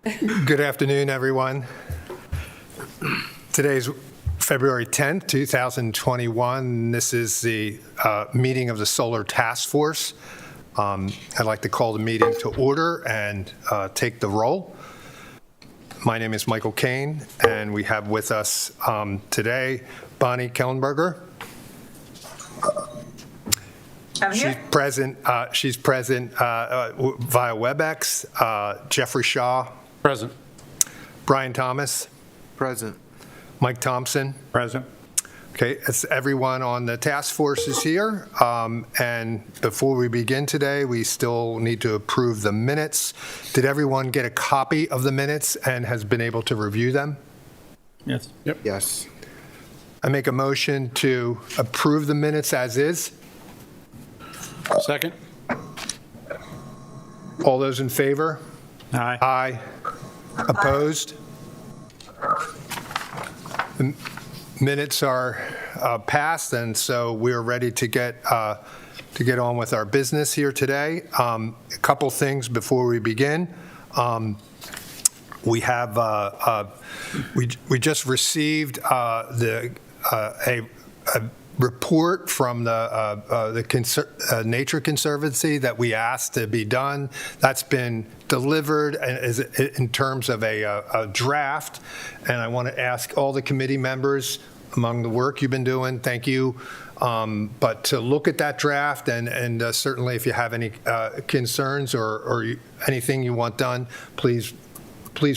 Good afternoon, everyone. Today's February 10th, 2021. This is the meeting of the Solar Task Force. I'd like to call the meeting to order and take the roll. My name is Michael Kane, and we have with us today Bonnie Kellenberger. She's present. She's present via WebEx. Jeffrey Shaw. Present. Brian Thomas. Present. Mike Thompson. Present. Okay, it's everyone on the task force is here. And before we begin today, we still need to approve the minutes. Did everyone get a copy of the minutes and has been able to review them? Yes. Yep. Yes. I make a motion to approve the minutes as is. Second. All those in favor? Aye. Aye. Opposed? The minutes are passed, and so we're ready to get on with our business here today. A couple things before we begin. We have we just received a report from the Nature Conservancy that we asked to be done. That's been delivered and is in terms of a draft. And I want to ask all the committee members, among the work you've been doing, thank you. But to look at that draft and certainly if you have any concerns or anything you want done, please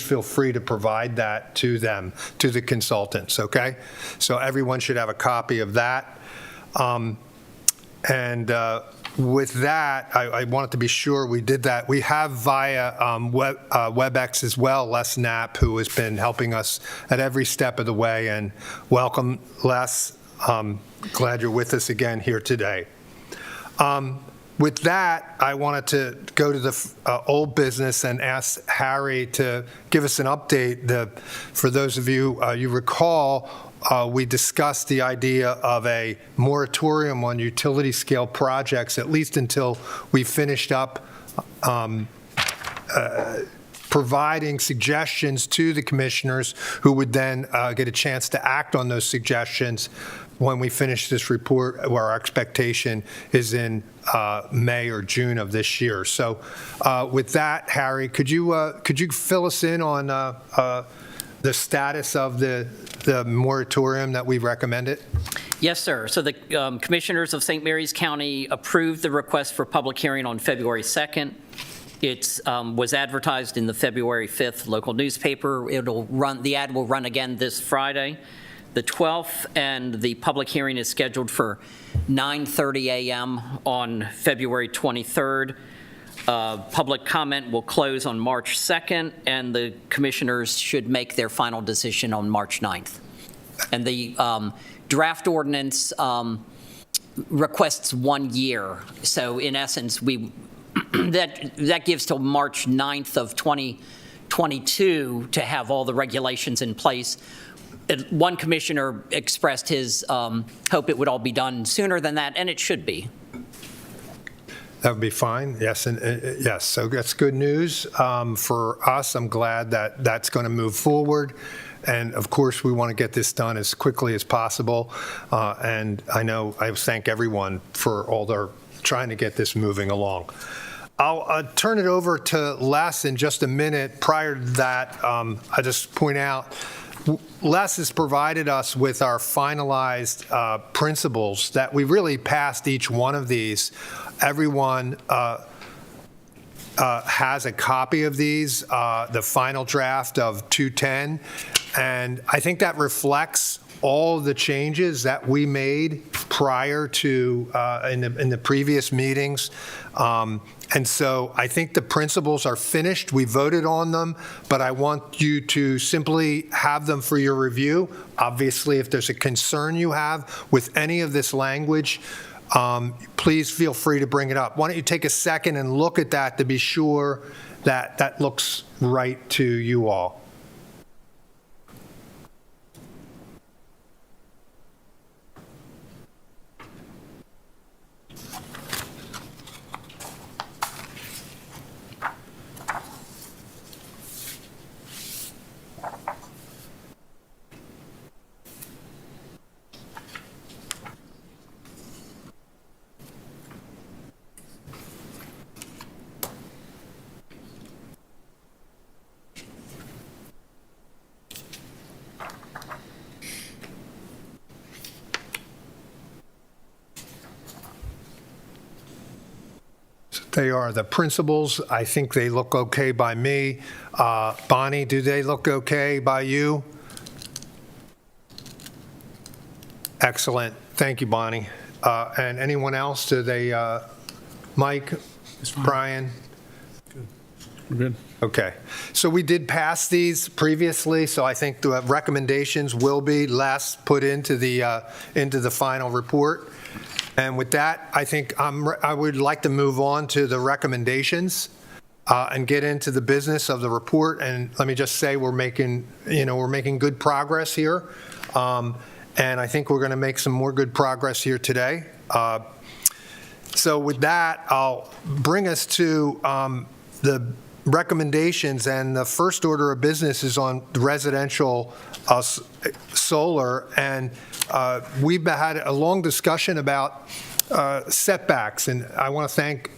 feel free to provide that to them, to the consultants, okay? So everyone should have a copy of that. With that, I wanted to be sure we did that. We have via WebEx as well, Les Knapp, who has been helping us at every step of the way. And welcome, Les. Glad you're with us again here today. With that, I wanted to go to the old business and ask Harry to give us an update. For those of you, you recall, we discussed the idea of a moratorium on utility scale projects, at least until we finished up providing suggestions to the commissioners who would then get a chance to act on those suggestions when we finish this report, where our expectation is in May or June of this year. So with that, Harry, could you fill us in on the status of the moratorium that we recommended? Yes, sir. So the commissioners of St. Mary's County approved the request for public hearing on February 2nd. It was advertised in the February 5th local newspaper. The ad will run again this Friday, the 12th, and the public hearing is scheduled for 9:30 a.m. on February 23rd. Public comment will close on March 2nd, and the commissioners should make their final decision on March 9th. And the draft ordinance requests 1 year. So in essence, that gives till March 9th of 2022 to have all the regulations in place. One commissioner expressed his hope it would all be done sooner than that, and it should be. That would be fine. Yes, and yes. So that's good news for us. I'm glad that that's going to move forward. And of course, we want to get this done as quickly as possible. And I know I thank everyone for all their trying to get this moving along. I'll turn it over to Les in just a minute. Prior to that, I just point out, Les has provided us with our finalized principles that we really passed each one of these. Everyone has a copy of these, the final draft of 210, and I think that reflects all the changes that we made prior to in the previous meetings. And so I think the principles are finished. We voted on them, but I want you to simply have them for your review. Obviously, if there's a concern you have with any of this language, please feel free to bring it up. Why don't you take a second and look at that to be sure that that looks right to you all. They are the principals. I think they look okay by me. Bonnie, do they look okay by you? Excellent. Thank you, Bonnie. And anyone else? Do they, Mike, Brian? We're good. Okay. So we did pass these previously, so I think the recommendations will be last put into the final report. And with that, I think I would like to move on to the recommendations and get into the business of the report. And let me just say, we're making good progress here. And I think we're going to make some more good progress here today. So with that, I'll bring us to the recommendations, and the first order of business is on residential solar. And we've had a long discussion about setbacks, and I want to thank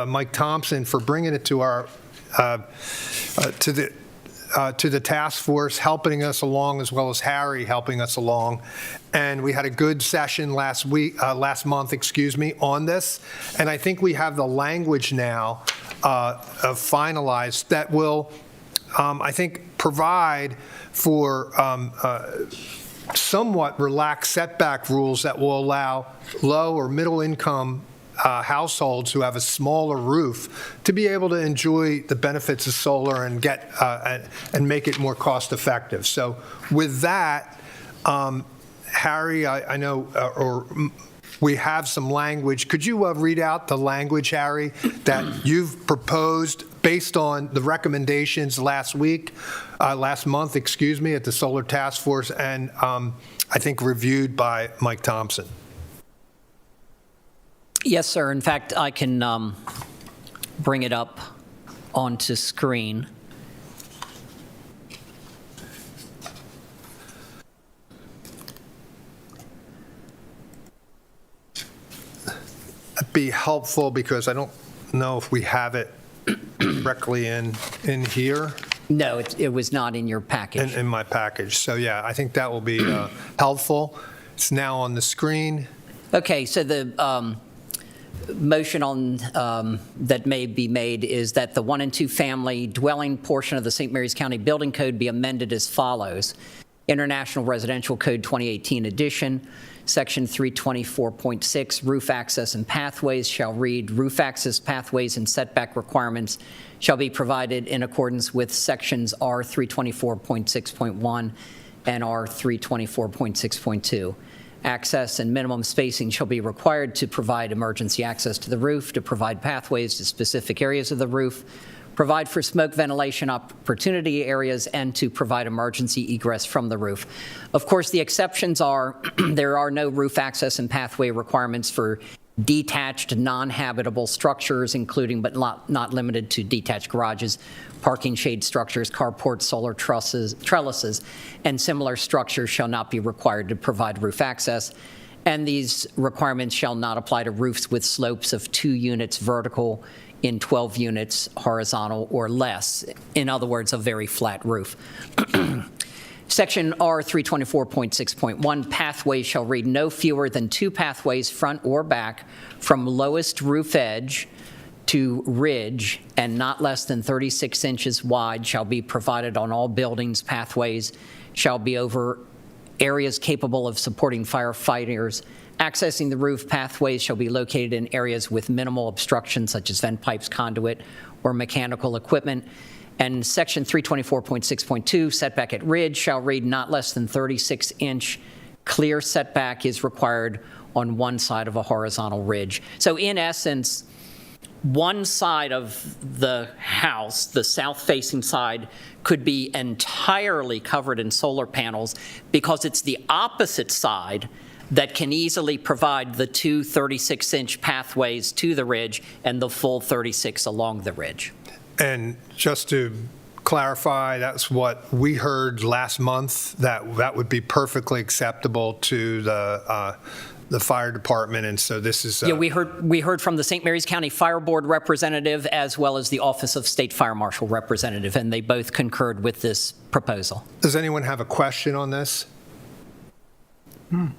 Mike Thompson for bringing it to our to the task force, helping us along, as well as Harry helping us along. And we had a good session last month, on this. And I think we have the language now finalized that will, I think, provide for somewhat relaxed setback rules that will allow low or middle income households who have a smaller roof to be able to enjoy the benefits of solar and get and make it more cost effective. So with that, Harry, I know, or we have some language. Could you read out the language, Harry, that you've proposed based on the recommendations last month, at the Solar Task Force, and I think reviewed by Mike Thompson? Yes, sir. In fact, I can bring it up onto screen. That'd be helpful because I don't know if we have it directly in here. No, it was not in your package. In my package. So yeah, I think that will be helpful. It's now on the screen. Okay, so the motion on that may be made is that the 1 and 2 family dwelling portion of the St. Mary's County Building Code be amended as follows. International Residential Code 2018 edition, Section 324.6, roof access and pathways shall read, roof access, pathways, and setback requirements shall be provided in accordance with Sections R324.6.1 and R324.6.2. Access and minimum spacing shall be required to provide emergency access to the roof, to provide pathways to specific areas of the roof, provide for smoke ventilation opportunity areas, and to provide emergency egress from the roof. Of course, the exceptions are there are no roof access and pathway requirements for detached non-habitable structures, including but not limited to detached garages, parking shade structures, carports, solar trellises, and similar structures shall not be required to provide roof access. And these requirements shall not apply to roofs with slopes of 2 units vertical in 12 units horizontal or less. In other words, a very flat roof. Section R324.6.1, pathways shall read no fewer than 2 pathways, front or back, from lowest roof edge to ridge, and not less than 36 inches wide, shall be provided on all buildings. Pathways shall be over areas capable of supporting firefighters. Accessing the roof, pathways shall be located in areas with minimal obstruction, such as vent pipes, conduit, or mechanical equipment. And Section 324.6.2, setback at ridge, shall read not less than 36-inch clear setback is required on one side of a horizontal ridge. So in essence, one side of the house, the south-facing side, could be entirely covered in solar panels because it's the opposite side that can easily provide the 2 36-inch pathways to the ridge and the full 36 along the ridge. And just to clarify, that's what we heard last month, that would be perfectly acceptable to the fire department. And so this is... Yeah, we heard from the St. Mary's County Fire Board representative as well as the Office of State Fire Marshal representative, and they both concurred with this proposal. Does anyone have a question on this? I'm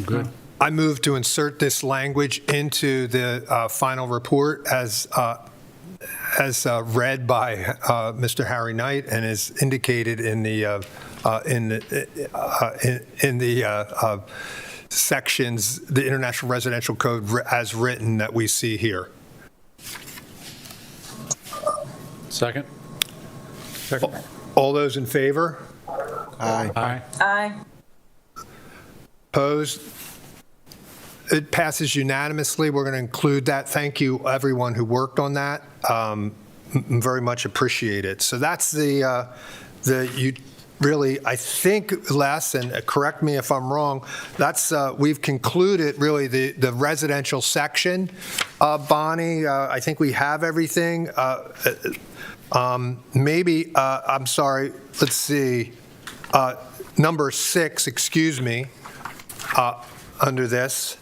good. I move to insert this language into the final report as read by Mr. Harry Knight and is indicated in the sections, the International Residential Code as written that we see here. Second? Second. All those in favor? Aye. Aye. Opposed? It passes unanimously. We're going to include that. Thank you, everyone who worked on that. Very much appreciate it. So that's you really, I think, Les, and correct me if I'm wrong, that's, we've concluded really the residential section. Bonnie, I think we have everything. Maybe, I'm sorry, let's see, number 6, excuse me, under this.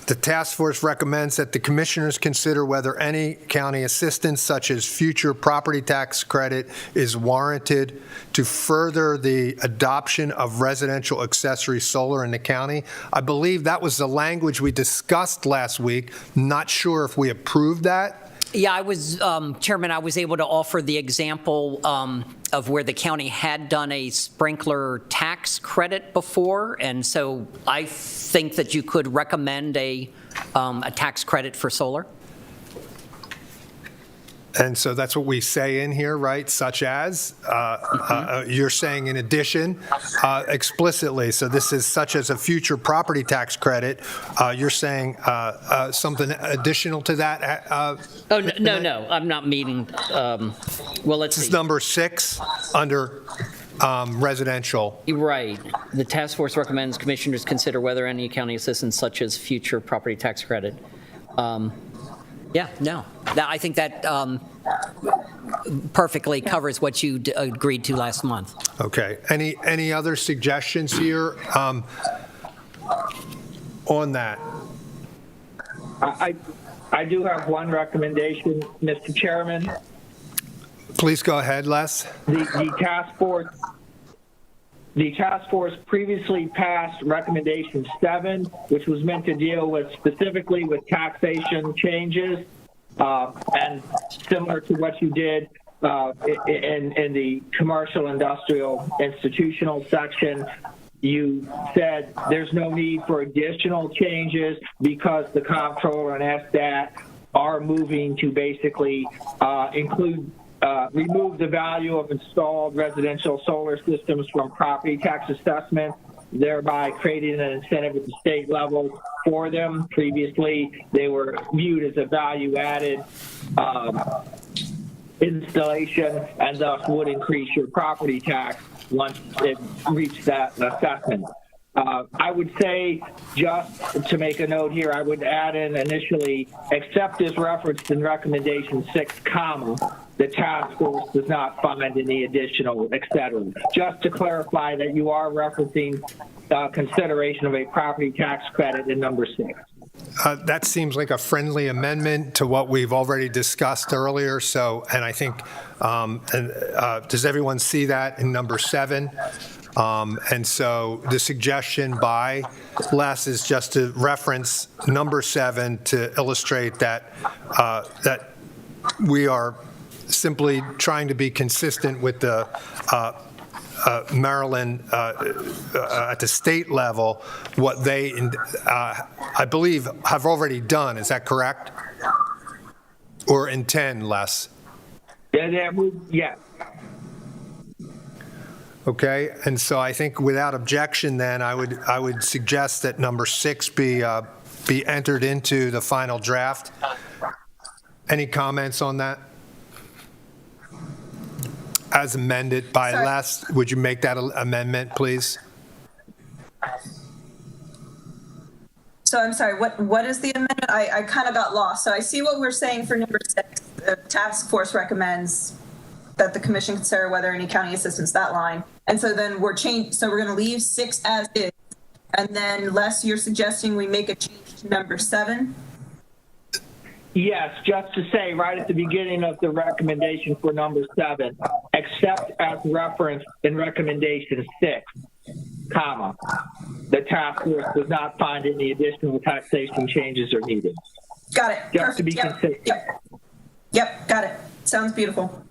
The task force recommends that the commissioners consider whether any county assistance, such as future property tax credit, is warranted to further the adoption of residential accessory solar in the county. I believe that was the language we discussed last week. Not sure if we approved that. Yeah, I was, Chairman, I was able to offer the example of where the county had done a sprinkler tax credit before, and so I think that you could recommend a tax credit for solar. And so that's what we say in here, right? Such as, you're saying in addition, explicitly, so this is such as a future property tax credit, you're saying something additional to that? Oh, no, I'm not meaning, well, let's This is see. number 6 under residential. You're right. The task force recommends commissioners consider whether any county assistance such as future property tax credit. Yeah, no. I think that perfectly covers what you agreed to last month. Okay. Any other suggestions here on that? I do have one recommendation, Mr. Chairman. Please go ahead, Les. The task force previously passed recommendation 7, which was meant to deal with specifically with taxation changes, and similar to what you did in the commercial, industrial, institutional section. You said there's no need for additional changes because the comptroller and SDAT are moving to basically remove the value of installed residential solar systems from property tax assessment, thereby creating an incentive at the state level for them. Previously, they were viewed as a value-added installation and thus would increase your property tax once it reached that assessment. I would say, just to make a note here, I would add in initially, except as referenced in recommendation 6, comma, the task force does not find any additional, et cetera. Just to clarify that you are referencing consideration of a property tax credit in number 6. That seems like a friendly amendment to what we've already discussed earlier. So, and I think, does everyone see that in number 7? And so the suggestion by Les is just to reference number 7 to illustrate that that we are simply trying to be consistent with the Maryland at the state level, what they, I believe, have already done. Is that correct? Or intend, Les? Yes. Okay, and so I think without objection, then I would suggest that number 6 be entered into the final draft. Any comments on that? As amended by Les, would you make that amendment, please? So I'm sorry, what is the amendment? I kind of got lost. So I see what we're saying for number 6. The task force recommends that the commission consider whether any county assistance, that line. And so then we're going to leave 6 as is. And then Les, you're suggesting we make a change to number 7? Yes, just to say right at the beginning of the recommendation for number 7, except as referenced in recommendation 6, comma. the task force does not find any additional taxation changes are needed. Got it. Just to be Perfect. consistent. Yep, got it. Sounds beautiful.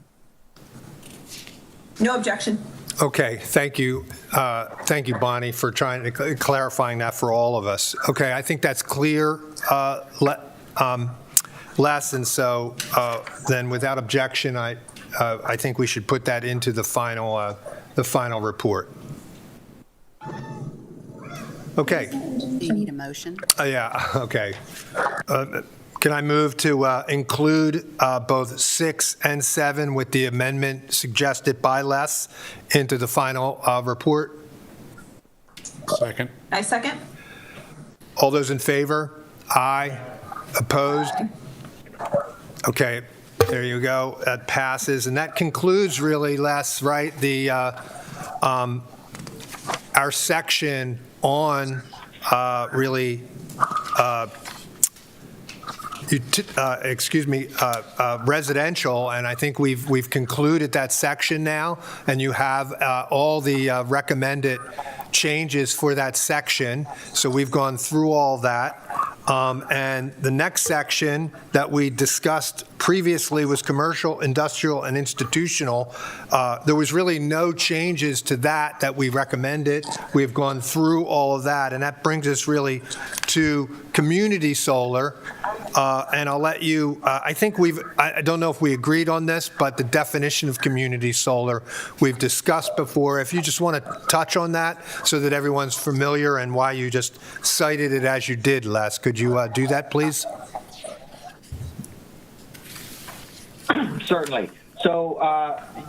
No objection. Okay, thank you. Thank you, Bonnie, for trying to clarifying that for all of us. Okay, I think that's clear, Les, and so then without objection, I think we should put that into the final report. Okay. Do you need a motion? Yeah, okay. Can I move to include both 6 and 7 with the amendment suggested by Les into the final report? Second. I second. All those in favor? Aye. Opposed? Okay, there you go. That passes. And that concludes really, Les, right, our section on really residential, and I think we've concluded that section now, and you have all the recommended changes for that section. So we've gone through all that. And the next section that we discussed previously was commercial, industrial, and institutional. There was really no changes to that we recommended. We've gone through all of that, and that brings us really to community solar. And I'll let you, I think I don't know if we agreed on this, but the definition of community solar we've discussed before. If you just want to touch on that so that everyone's familiar and why you just cited it as you did, Les, could you do that, please? Certainly. So,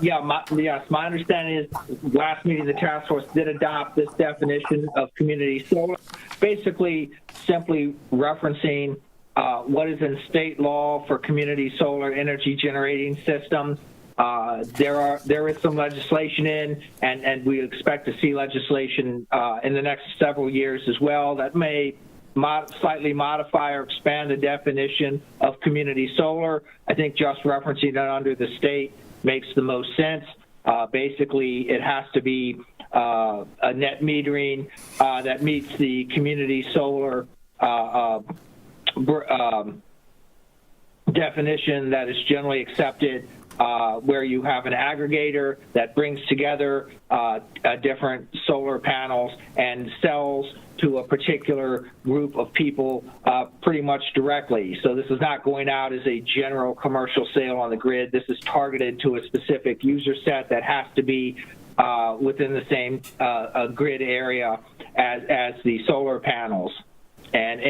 my understanding is last meeting the task force did adopt this definition of community solar, basically simply referencing what is in state law for community solar energy generating systems. There is some legislation in, and we expect to see legislation in the next several years as well that may slightly modify or expand the definition of community solar. I think just referencing it under the state makes the most sense. Basically, it has to be a net metering that meets the community solar definition that is generally accepted, where you have an aggregator that brings together different solar panels and sells to a particular group of people pretty much directly. So this is not going out as a general commercial sale on the grid. This is targeted to a specific user set that has to be within the same grid area as the solar panels. And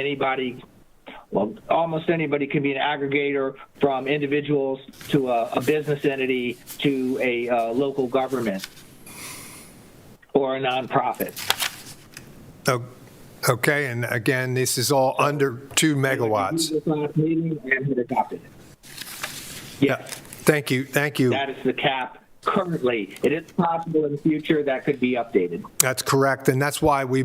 almost anybody can be an aggregator, from individuals to a business entity to a local government or a nonprofit. Okay, and again, this is all under 2 megawatts. Yeah. Thank you. That is the cap currently. It is possible in the future that could be updated. That's correct, and that's why we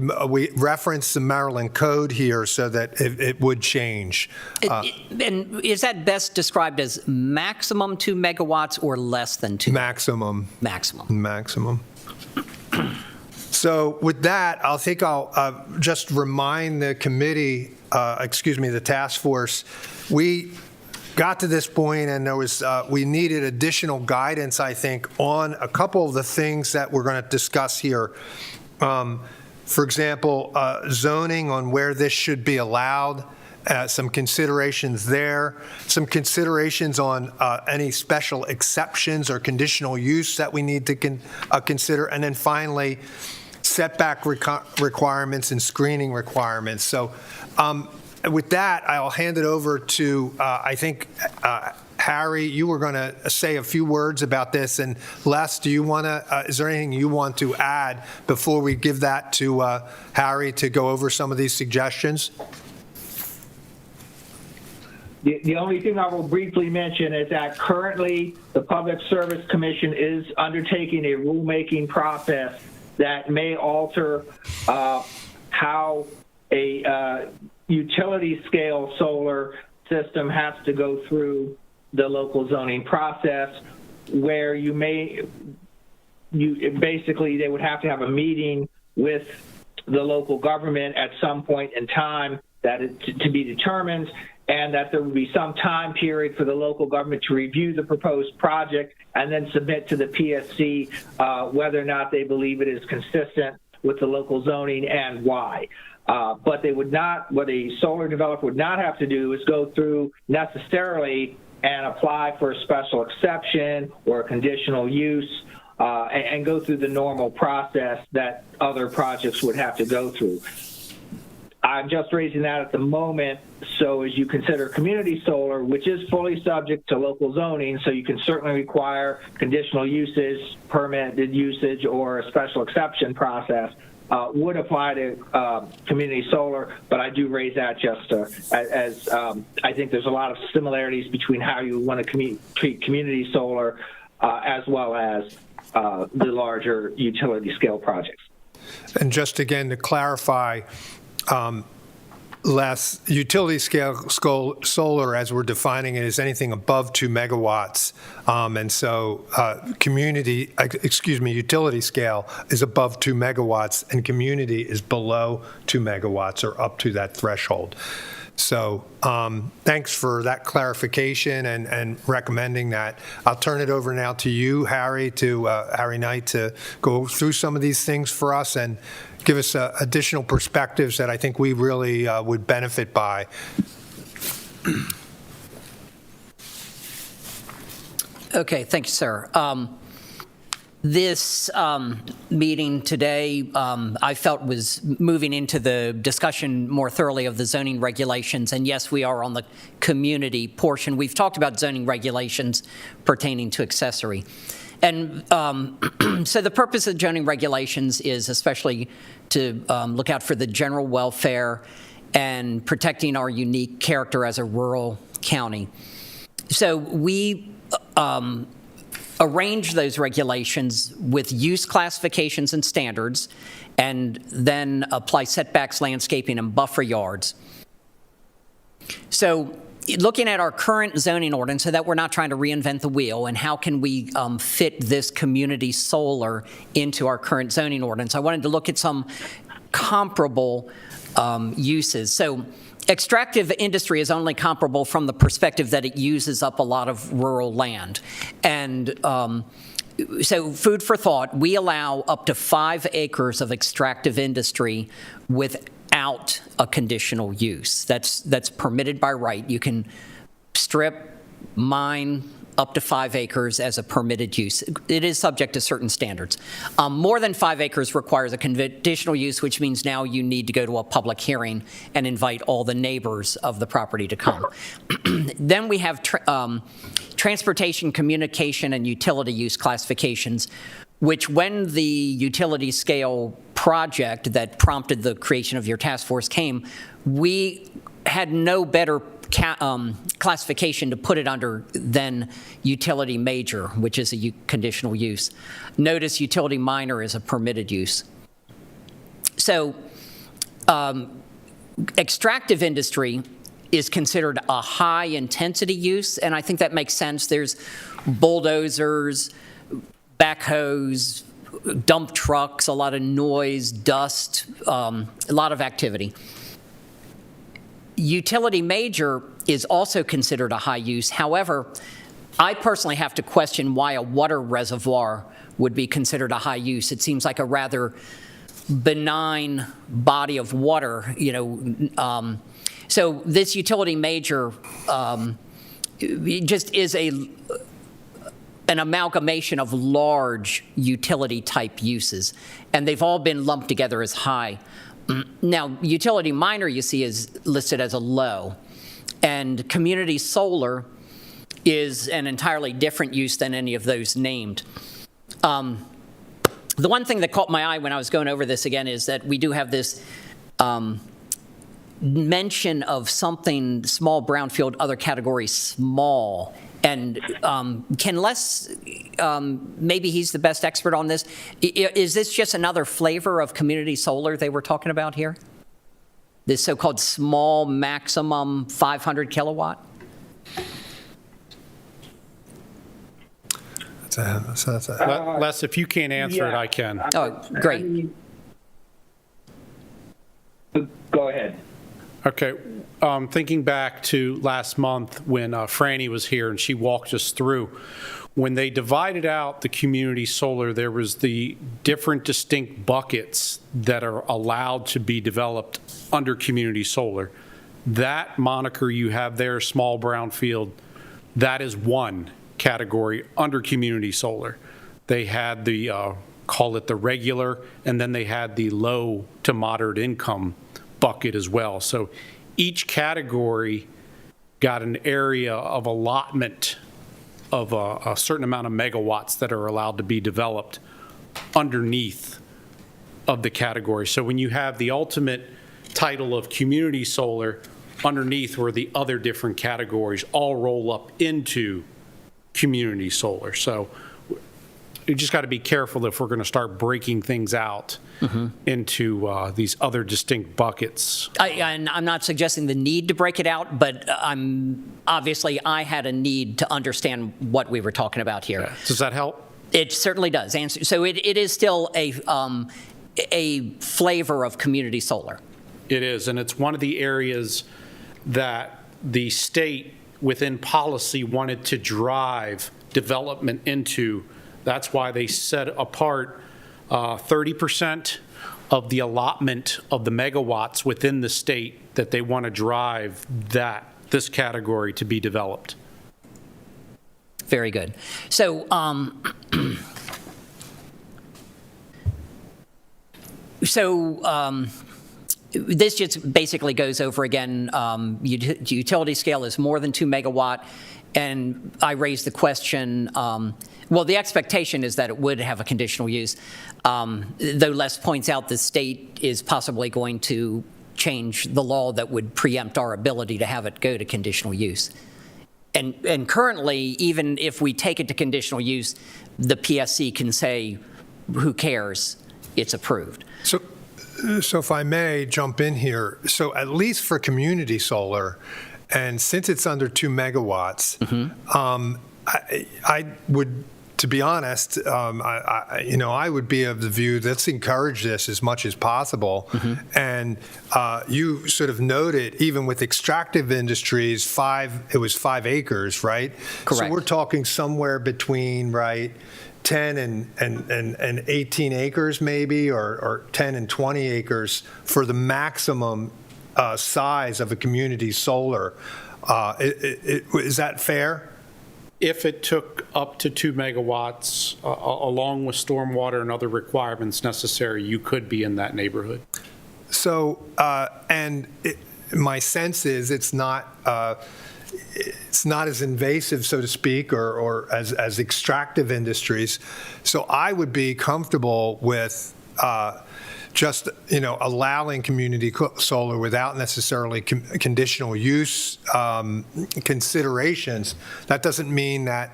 reference the Maryland code here so that it would change. And is that best described as maximum 2 megawatts or less than 2? Maximum. Maximum. So with that, I'll just remind the committee, the task force, we got to this point and we needed additional guidance, I think, on a couple of the things that we're going to discuss here. For example, zoning on where this should be allowed, some considerations there, some considerations on any special exceptions or conditional use that we need to consider, and then finally, setback requirements and screening requirements. So with that, I'll hand it over to, I think, Harry, you were going to say a few words about this. And Les, is there anything you want to add before we give that to Harry to go over some of these suggestions? The only thing I will briefly mention is that currently the Public Service Commission is undertaking a rulemaking process that may alter how a utility scale solar system has to go through the local zoning process, where basically they would have to have a meeting with the local government at some point in time that is to be determined, and that there would be some time period for the local government to review the proposed project and then submit to the PSC whether or not they believe it is consistent with the local zoning and why. But they would not, what a solar developer would not have to do is go through necessarily and apply for a special exception or a conditional use and go through the normal process that other projects would have to go through. I'm just raising that at the moment, so as you consider community solar, which is fully subject to local zoning, so you can certainly require conditional usage, permitted usage, or a special exception process, would apply to community solar, but I do raise that just as I think there's a lot of similarities between how you want to treat community solar as well as the larger utility scale projects. And just again to clarify, Les, utility scale solar, as we're defining it, is anything above 2 megawatts. And so utility scale is above 2 megawatts, and community is below 2 megawatts or up to that threshold. So thanks for that clarification and recommending that. I'll turn it over now to you, Harry Knight, to go through some of these things for us and give us additional perspectives that I think we really would benefit by. Okay, thank you, sir. This meeting today, I felt was moving into the discussion more thoroughly of the zoning regulations. And yes, we are on the community portion. We've talked about zoning regulations pertaining to accessory. And so the purpose of zoning regulations is especially to look out for the general welfare and protecting our unique character as a rural county. So we arrange those regulations with use classifications and standards, and then apply setbacks, landscaping, and buffer yards. So looking at our current zoning ordinance, so that we're not trying to reinvent the wheel, and how can we fit this community solar into our current zoning ordinance, I wanted to look at some comparable uses. So extractive industry is only comparable from the perspective that it uses up a lot of rural land. And so food for thought, we allow up to 5 acres of extractive industry without a conditional use. That's permitted by right. You can strip, mine up to 5 acres as a permitted use. It is subject to certain standards. More than 5 acres requires a conditional use, which means now you need to go to a public hearing and invite all the neighbors of the property to come. Then we have transportation, communication, and utility use classifications, which when the utility scale project that prompted the creation of your task force came, we had no better classification to put it under than utility major, which is a conditional use. Notice utility minor is a permitted use. So extractive industry is considered a high intensity use, and I think that makes sense. There's bulldozers, backhoes, dump trucks, a lot of noise, dust, a lot of activity. Utility major is also considered a high use. However, I personally have to question why a water reservoir would be considered a high use. It seems like a rather benign body of water, so this utility major just is an amalgamation of large utility type uses, and they've all been lumped together as high. Now, utility minor, you see, is listed as a low, and community solar is an entirely different use than any of those named. The one thing that caught my eye when I was going over this again is that we do have this mention of something small, brownfield, other category, small. And can Les, maybe he's the best expert on this, is this just another flavor of community solar they were talking about here? This so-called small maximum 500 kilowatt? Les, if you can't answer it, I can. Oh, great. go ahead. Okay, thinking back to last month when Franny was here and she walked us through, when they divided out the community solar, there was the different distinct buckets that are allowed to be developed under community solar. That moniker you have there, small brownfield, that is one category under community solar. They had the, call it the regular, and then they had the low to moderate income bucket as well. So each category got an area of allotment of a certain amount of megawatts that are allowed to be developed underneath of the category. So when you have the ultimate title of community solar, underneath where the other different categories all roll up into community solar. So you just got to be careful if we're going to start breaking things out into these other distinct buckets. And I'm not suggesting the need to break it out, but I had a need to understand what we were talking about here. Does that help? It certainly does. So it is still a flavor of community solar. It is, and it's one of the areas that the state within policy wanted to drive development into. That's why they set apart 30% of the allotment of the megawatts within the state that they want to drive this category to be developed. Very good. So, this just basically goes over again, utility scale is more than 2 megawatt, and I raised the question, well, the expectation is that it would have a conditional use, though Les points out the state is possibly going to change the law that would preempt our ability to have it go to conditional use. And currently, even if we take it to conditional use, the PSC can say, who cares, it's approved. So if I may jump in here, so at least for community solar, and since it's under 2 megawatts, I would, to be honest, I would be of the view, let's encourage this as much as possible. And you sort of noted, even with extractive industries, it was 5 acres, right? Correct. So we're talking somewhere between, right, 10 and 18 acres maybe, or 10 and 20 acres for the maximum size of a community solar. Is that fair? If it took up to 2 megawatts, along with stormwater and other requirements necessary, you could be in that neighborhood. So, my sense is it's not as invasive, so to speak, or as extractive industries. So I would be comfortable with just allowing community solar without necessarily conditional use considerations. That doesn't mean that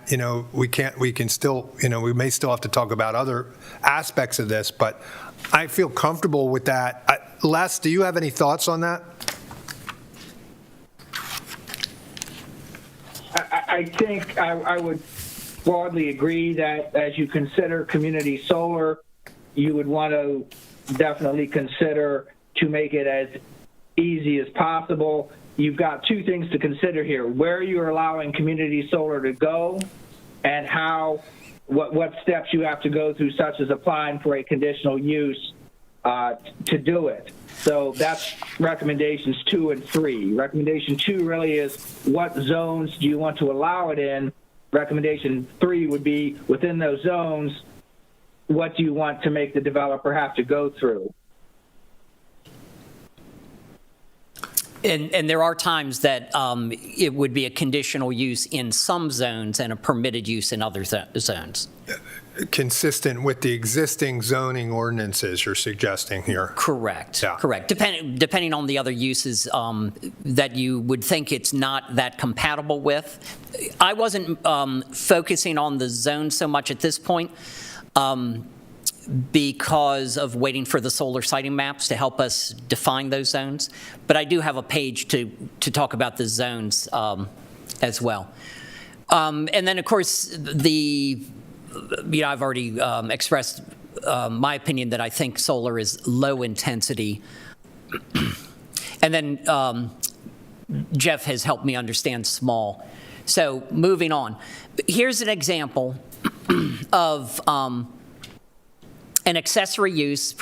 we can still we may still have to talk about other aspects of this, but I feel comfortable with that. Les, do you have any thoughts on that? I think I would broadly agree that as you consider community solar, you would want to definitely consider to make it as easy as possible. You've got 2 things to consider here: where you're allowing community solar to go, and what steps you have to go through, such as applying for a conditional use to do it. So that's recommendations 2 and 3. Recommendation 2 really is what zones do you want to allow it in. Recommendation 3 would be within those zones, what do you want to make the developer have to go through? And there are times that it would be a conditional use in some zones and a permitted use in other zones. Consistent with the existing zoning ordinances you're suggesting here. Correct. Yeah. Correct. Depending on the other uses that you would think it's not that compatible with. I wasn't focusing on the zone so much at this point because of waiting for the solar siting maps to help us define those zones. But I do have a page to talk about the zones as well. And then, of course, I've already expressed my opinion that I think solar is low intensity. And then Jeff has helped me understand small. So moving on. Here's an example of an accessory use,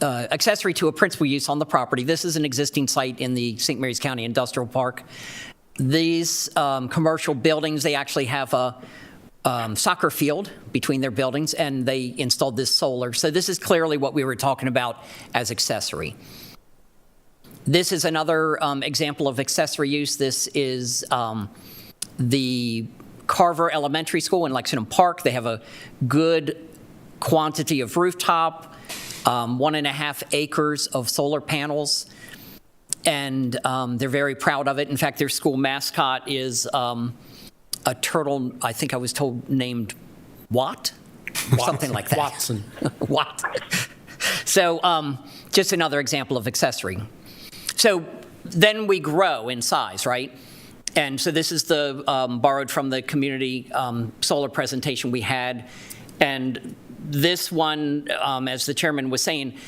accessory to a principal use on the property. This is an existing site in the St. Mary's County Industrial Park. These commercial buildings, they actually have a soccer field between their buildings, and they installed this solar. So this is clearly what we were talking about as accessory. This is another example of accessory use. This is the Carver Elementary School in Lexington Park. They have a good quantity of rooftop, 1.5 acres of solar panels, and they're very proud of it. In fact, their school mascot is a turtle, I think I was told, named Watt? Or something like that. Watson. Watt. So just another example of accessory. So then we grow in size, right? And so this is the borrowed from the community solar presentation we had. And this one, as the chairman was saying,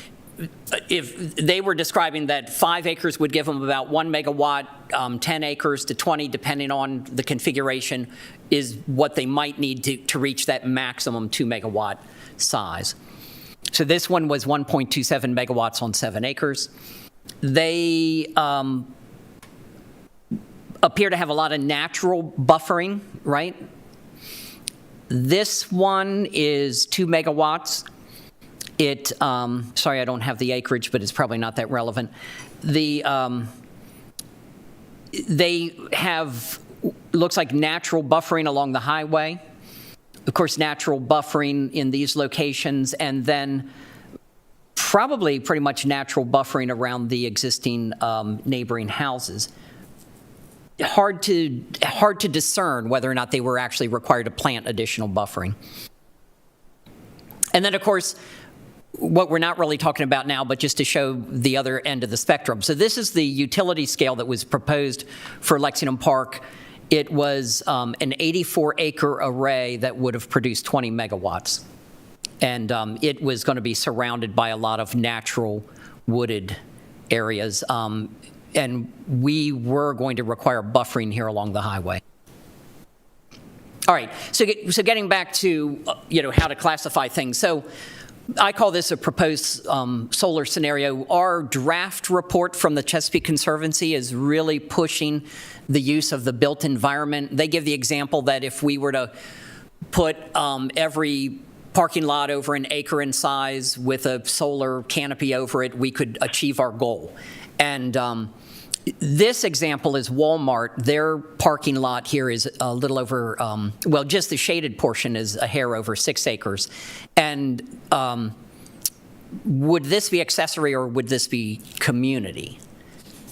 if they were describing that 5 acres would give them about 1 megawatt, 10 acres to 20, depending on the configuration, is what they might need to reach that maximum 2 megawatt size. So this one was 1.27 megawatts on 7 acres. They appear to have a lot of natural buffering, right? This one is 2 megawatts. It, sorry, I don't have the acreage, but it's probably not that relevant. They have, looks like natural buffering along the highway. Of course, natural buffering in these locations, and then probably pretty much natural buffering around the existing neighboring houses. Hard to discern whether or not they were actually required to plant additional buffering. And then, of course, what we're not really talking about now, but just to show the other end of the spectrum. So this is the utility scale that was proposed for Lexington Park. It was an 84-acre array that would have produced 20 megawatts. And it was going to be surrounded by a lot of natural wooded areas. And we were going to require buffering here along the highway. All right, so getting back to how to classify things. So I call this a proposed solar scenario. Our draft report from the Chesapeake Conservancy is really pushing the use of the built environment. They give the example that if we were to put every parking lot over an acre in size with a solar canopy over it, we could achieve our goal. And this example is Walmart. Their parking lot here is a little over, well, just the shaded portion is a hair over 6 acres. And would this be accessory or would this be community?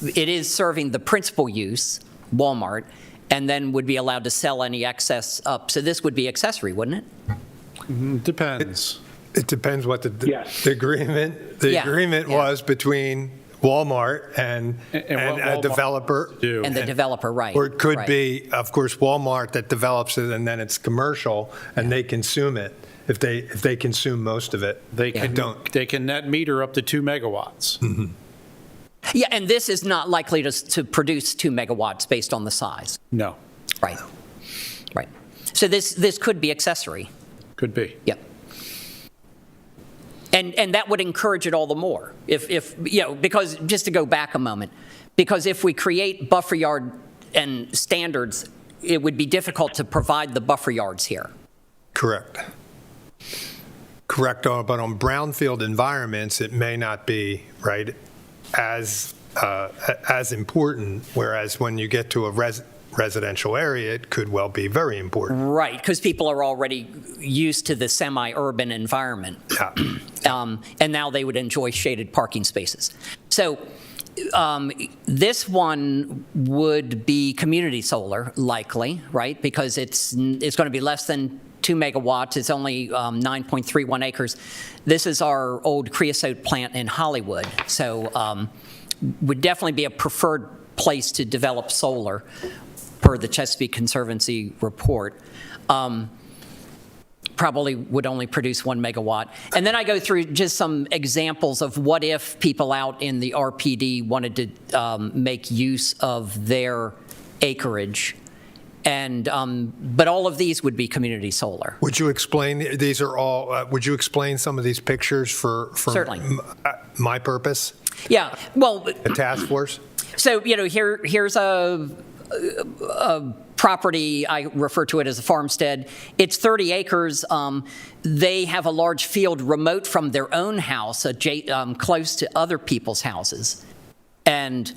It is serving the principal use, Walmart, and then would be allowed to sell any excess up. So this would be accessory, wouldn't it? Depends. It depends what Yes. the agreement was between Walmart and what a Walmart developer. do. And the developer, right. Or it could right. be, of course, Walmart that develops it and then it's commercial and they consume it. If they consume most of it, They I can don't. They can net meter up to 2 megawatts. Yeah, and this is not likely to produce 2 megawatts based on the size. No, Right. Right. So this could be accessory. could be. Yep. And that would encourage it all the more. If because just to go back a moment, because if we create buffer yard and standards, it would be difficult to provide the buffer yards here. Correct. But on brownfield environments, it may not be, right, as important, whereas when you get to a residential area, it could well be very important. Right, because people are already used to the semi-urban environment. Yeah. And now they would enjoy shaded parking spaces. So this one would be community solar, likely, right? Because it's going to be less than 2 megawatts. It's only 9.31 acres. This is our old creosote plant in Hollywood. So would definitely be a preferred place to develop solar per the Chesapeake Conservancy report. probably would only produce 1 megawatt. And then I go through just some examples of what if people out in the RPD wanted to make use of their acreage. And, but all of these would be community solar. Would you explain, these are all, would you explain some of these pictures for Certainly. My purpose, Yeah, well, the task force? so, here's a property, I refer to it as a farmstead. It's 30 acres. They have a large field remote from their own house, close to other people's houses. And,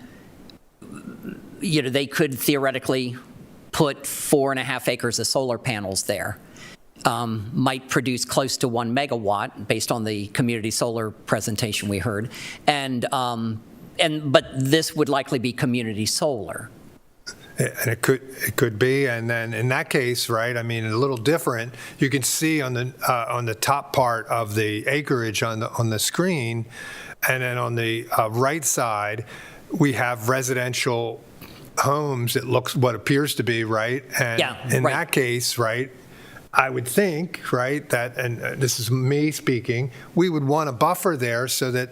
they could theoretically put 4.5 acres of solar panels there. Might produce close to 1 megawatt based on the community solar presentation we heard. But this would likely be community solar. And it could be, and then in that case, right, I mean, a little different, you can see on the top part of the acreage on the screen, and then on the right side, we have residential homes. It looks what appears to be, right? And Yeah, in right. that case, right, I would think, right, that, and this is me speaking, we would want a buffer there so that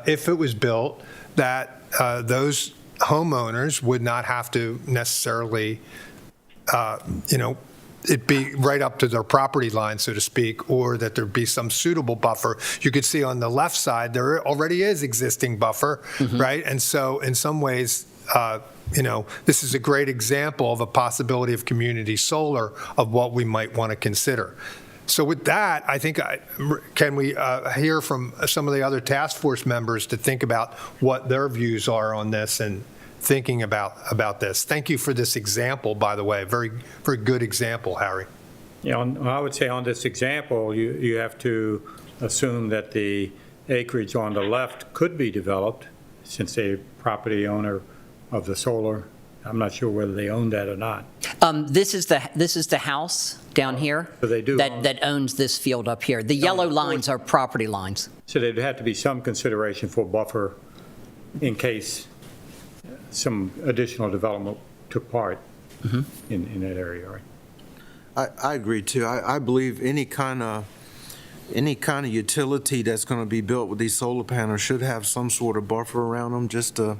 if it was built, that those homeowners would not have to necessarily, it be right up to their property line, so to speak, or that there be some suitable buffer. You could see on the left side, there already is existing buffer, right? And so in some ways, this is a great example of a possibility of community solar of what we might want to consider. So with that, I think, can we hear from some of the other task force members to think about what their views are on this and thinking about this? Thank you for this example, by the way. Very, very good example, Harry. Yeah, I would say on this example, you have to assume that the acreage on the left could be developed, since a property owner of the solar, I'm not sure whether they own that or not. This is the house down here So they do own- that owns this field up here. The yellow lines are property lines. So there'd have to be some consideration for buffer in case some additional development took part in that area, right? I agree too. I believe any kind of utility that's going to be built with these solar panels should have some sort of buffer around them, just to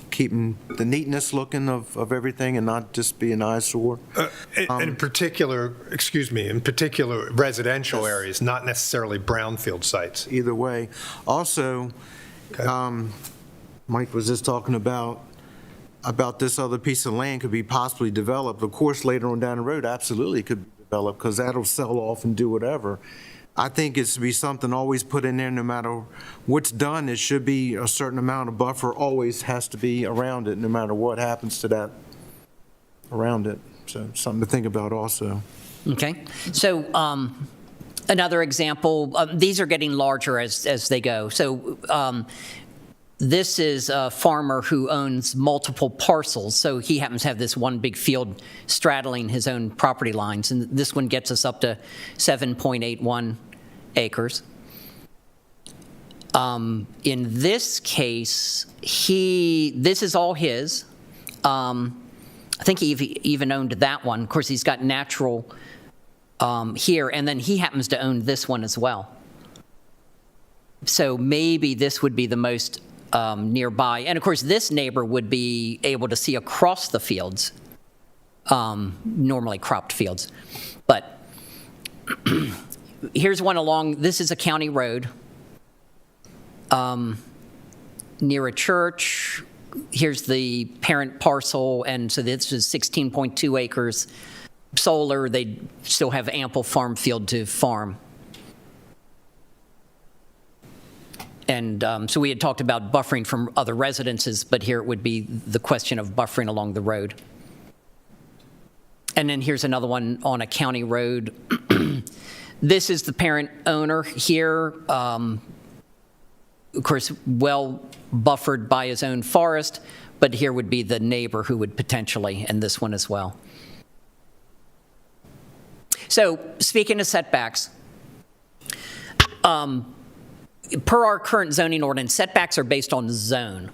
keep the neatness looking of everything and not just be an eyesore. In particular, residential areas, not necessarily brownfield sites. Either way. Also, Mike was just talking about this other piece of land could be possibly developed. Of course, later on down the road, absolutely it could be developed, because that'll sell off and do whatever. I think it's to be something always put in there, no matter what's done, it should be a certain amount of buffer always has to be around it, no matter what happens to that around it. So something to think about also. Okay, so another example, these are getting larger as they go. So this is a farmer who owns multiple parcels, so he happens to have this one big field straddling his own property lines, and this one gets us up to 7.81 acres. In this case, this is all his. I think he even owned that one. Of course, he's got natural here, and then he happens to own this one as well. So maybe this would be the most nearby. And of course, this neighbor would be able to see across the fields, normally cropped fields. But here's one along, this is a county road near a church. Here's the parent parcel, and so this is 16.2 acres solar. They still have ample farm field to farm. And so we had talked about buffering from other residences, but here it would be the question of buffering along the road. And then here's another one on a county road. This is the parent owner here, of course, well buffered by his own forest, but here would be the neighbor who would potentially, and this one as well. So speaking of setbacks, per our current zoning ordinance, setbacks are based on zone.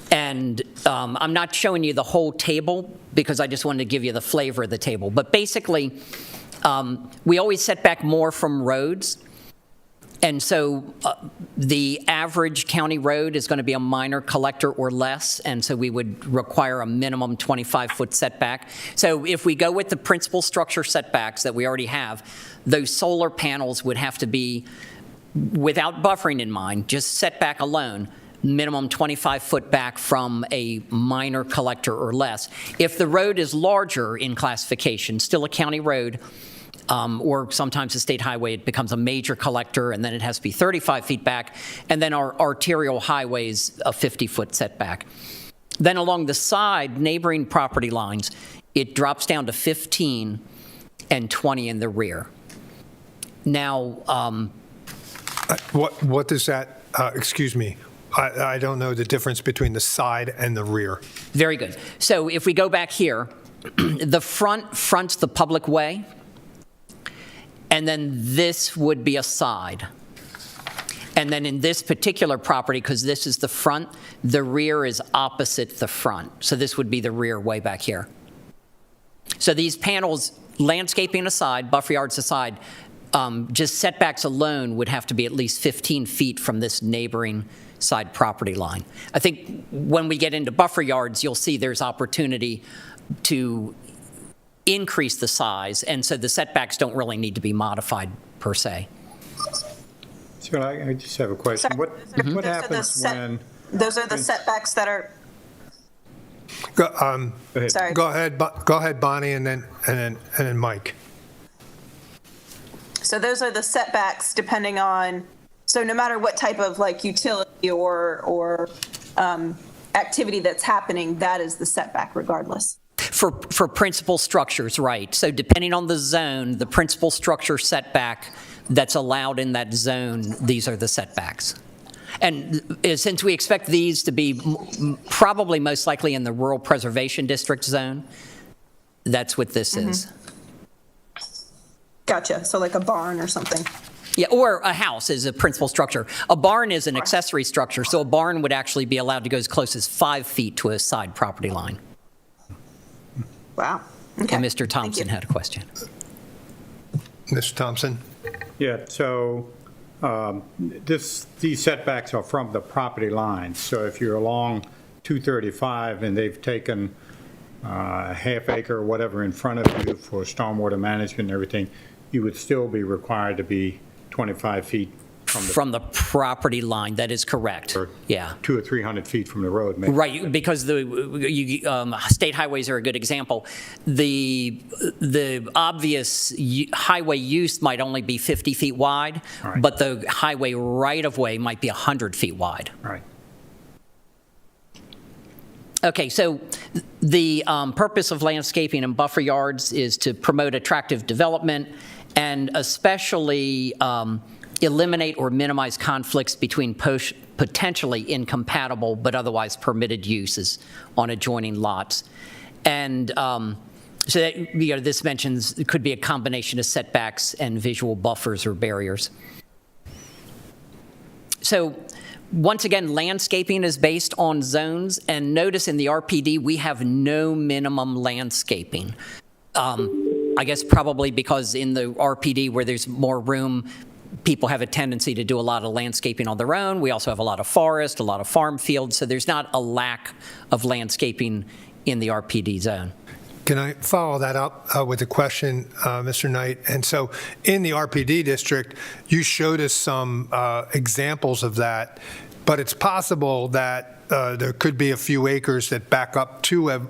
And I'm not showing you the whole table because I just wanted to give you the flavor of the table. But basically, We always set back more from roads. And so the average county road is going to be a minor collector or less, and so we would require a minimum 25-foot setback. So if we go with the principal structure setbacks that we already have, those solar panels would have to be, without buffering in mind, just setback alone, minimum 25-foot back from a minor collector or less. If the road is larger in classification, still a county road, or sometimes a state highway, it becomes a major collector, and then it has to be 35 feet back, and then our arterial highways, a 50-foot setback. Then along the side, neighboring property lines, it drops down to 15 and 20 in the rear. Now, What does that, excuse me, I don't know the difference between the side and the rear. very good. So if we go back here, the front's the public way, and then this would be a side. And then in this particular property, because this is the front, the rear is opposite the front. So this would be the rear way back here. So these panels, landscaping aside, buffer yards aside, just setbacks alone would have to be at least 15 feet from this neighboring side property line. I think when we get into buffer yards, you'll see there's opportunity to increase the size, and so the setbacks don't really need to be modified per se. So I just have a question. Sorry, What happens when? Those are the setbacks that are, Go ahead. sorry. go ahead, Bonnie, and then Mike. So those are the setbacks depending on, so no matter what type of like utility or activity that's happening, that is the setback regardless. For principal structures, right. So depending on the zone, the principal structure setback that's allowed in that zone, these are the setbacks. And since we expect these to be probably most likely in the Rural Preservation District zone, that's what this is. Gotcha. So like a barn or something. Yeah, or a house is a principal structure. A barn is an accessory structure, so a barn would actually be allowed to go as close as 5 feet to a side property line. Wow. Okay. And Mr. Thank Thompson you. had a question. Mr. Thompson? Yeah, so these setbacks are from the property line. So if you're along 235 and they've taken a half acre or whatever in front of you for stormwater management and everything, you would still be required to be 25 feet From the property line, that is correct. Yeah. 200 or 300 feet from the road, maybe. Right, because state highways are a good example. The obvious highway use might only be 50 feet wide, Right. but the highway right-of-way might be 100 feet wide. Right. Okay, so the purpose of landscaping and buffer yards is to promote attractive development and especially eliminate or minimize conflicts between potentially incompatible but otherwise permitted uses on adjoining lots. And so that, this mentions it could be a combination of setbacks and visual buffers or barriers. So once again, landscaping is based on zones, and notice in the RPD we have no minimum landscaping. I guess probably because in the RPD where there's more room, people have a tendency to do a lot of landscaping on their own. We also have a lot of forest, a lot of farm fields, so there's not a lack of landscaping in the RPD zone. Can I follow that up with a question, Mr. Knight? And so in the RPD district, you showed us some examples of that, but it's possible that there could be a few acres that back up to a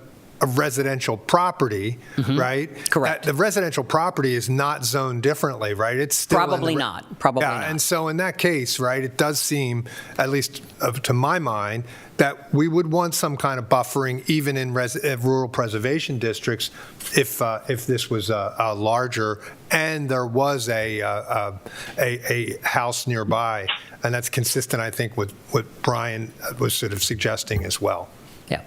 residential property, right? Correct. The residential property is not zoned differently, right? It's still in the Probably not, probably yeah, not. and so in that case, right, it does seem, at least to my mind, that we would want some kind of buffering even in rural preservation districts if this was larger and there was a house nearby. And that's consistent, I think, with what Brian was sort of suggesting as well. Yeah.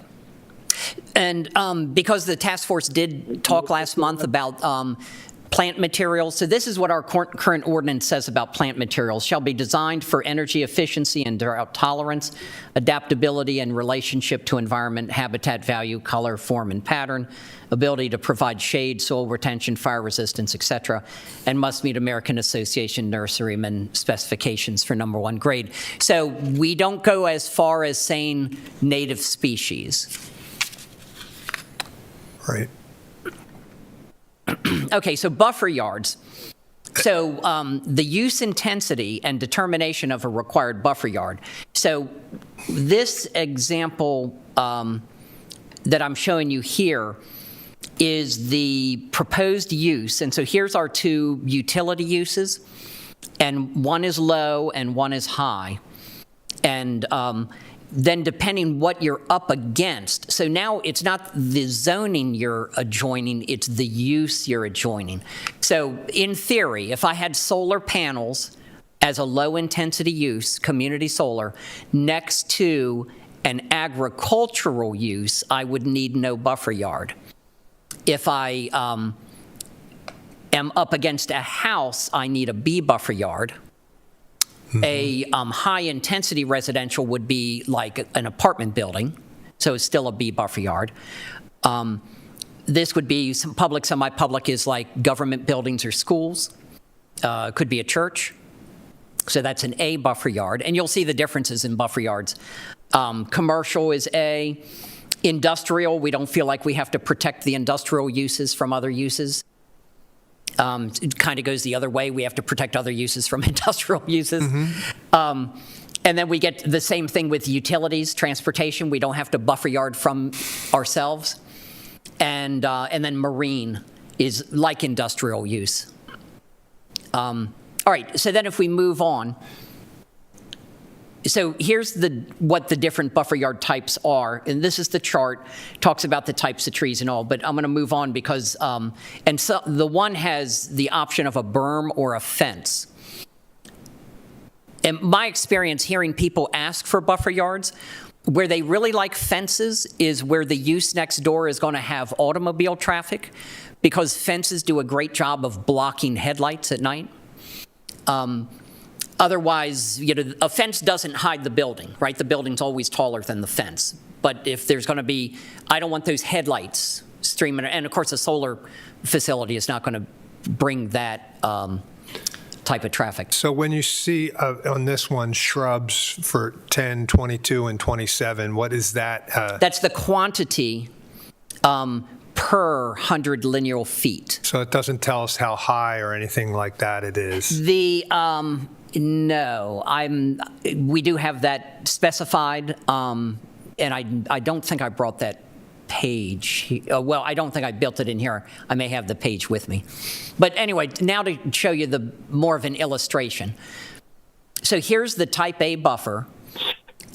And because the task force did talk last month about Plant materials, so this is what our current ordinance says about plant materials, shall be designed for energy efficiency and drought tolerance, adaptability and relationship to environment, habitat value, color, form, and pattern, ability to provide shade, soil retention, fire resistance, et cetera, and must meet American Association nurseryman specifications for number 1 grade. So we don't go as far as saying native species. Right. Okay, so buffer yards. So the use intensity and determination of a required buffer yard. So this example that I'm showing you here is the proposed use. And so here's our 2 utility uses, and one is low and one is high. And then depending what you're up against, so now it's not the zoning you're adjoining, it's the use you're adjoining. So in theory, if I had solar panels as a low-intensity use, community solar, next to an agricultural use, I would need no buffer yard. If I am up against a house, I need a B buffer yard. A high-intensity residential would be like an apartment building, so it's still a B buffer yard. This would be some public, semi-public is like government buildings or schools. Could be a church. So that's an A buffer yard, and you'll see the differences in buffer yards. Commercial is A. Industrial, we don't feel like we have to protect the industrial uses from other uses. It kind of goes the other way. We have to protect other uses from industrial uses. And then we get the same thing with utilities, transportation. We don't have to buffer yard from ourselves. And then marine is like industrial use. All right, so then if we move on. So here's what the different buffer yard types are, and this is the chart, talks about the types of trees and all, but I'm going to move on because, and so the one has the option of a berm or a fence. In my experience hearing people ask for buffer yards, where they really like fences is where the use next door is going to have automobile traffic, because fences do a great job of blocking headlights at night. Otherwise, a fence doesn't hide the building, right? The building's always taller than the fence. But if there's going to be, I don't want those headlights streaming, and of course a solar facility is not going to bring that type of traffic. So when you see on this one shrubs for 10, 22, and 27, what is that? That's the quantity per 100 linear feet. So it doesn't tell us how high or anything like that it is. No, we do have that specified, and I don't think I brought that page. Well, I don't think I built it in here. I may have the page with me. But anyway, now to show you more of an illustration. So here's the type A buffer,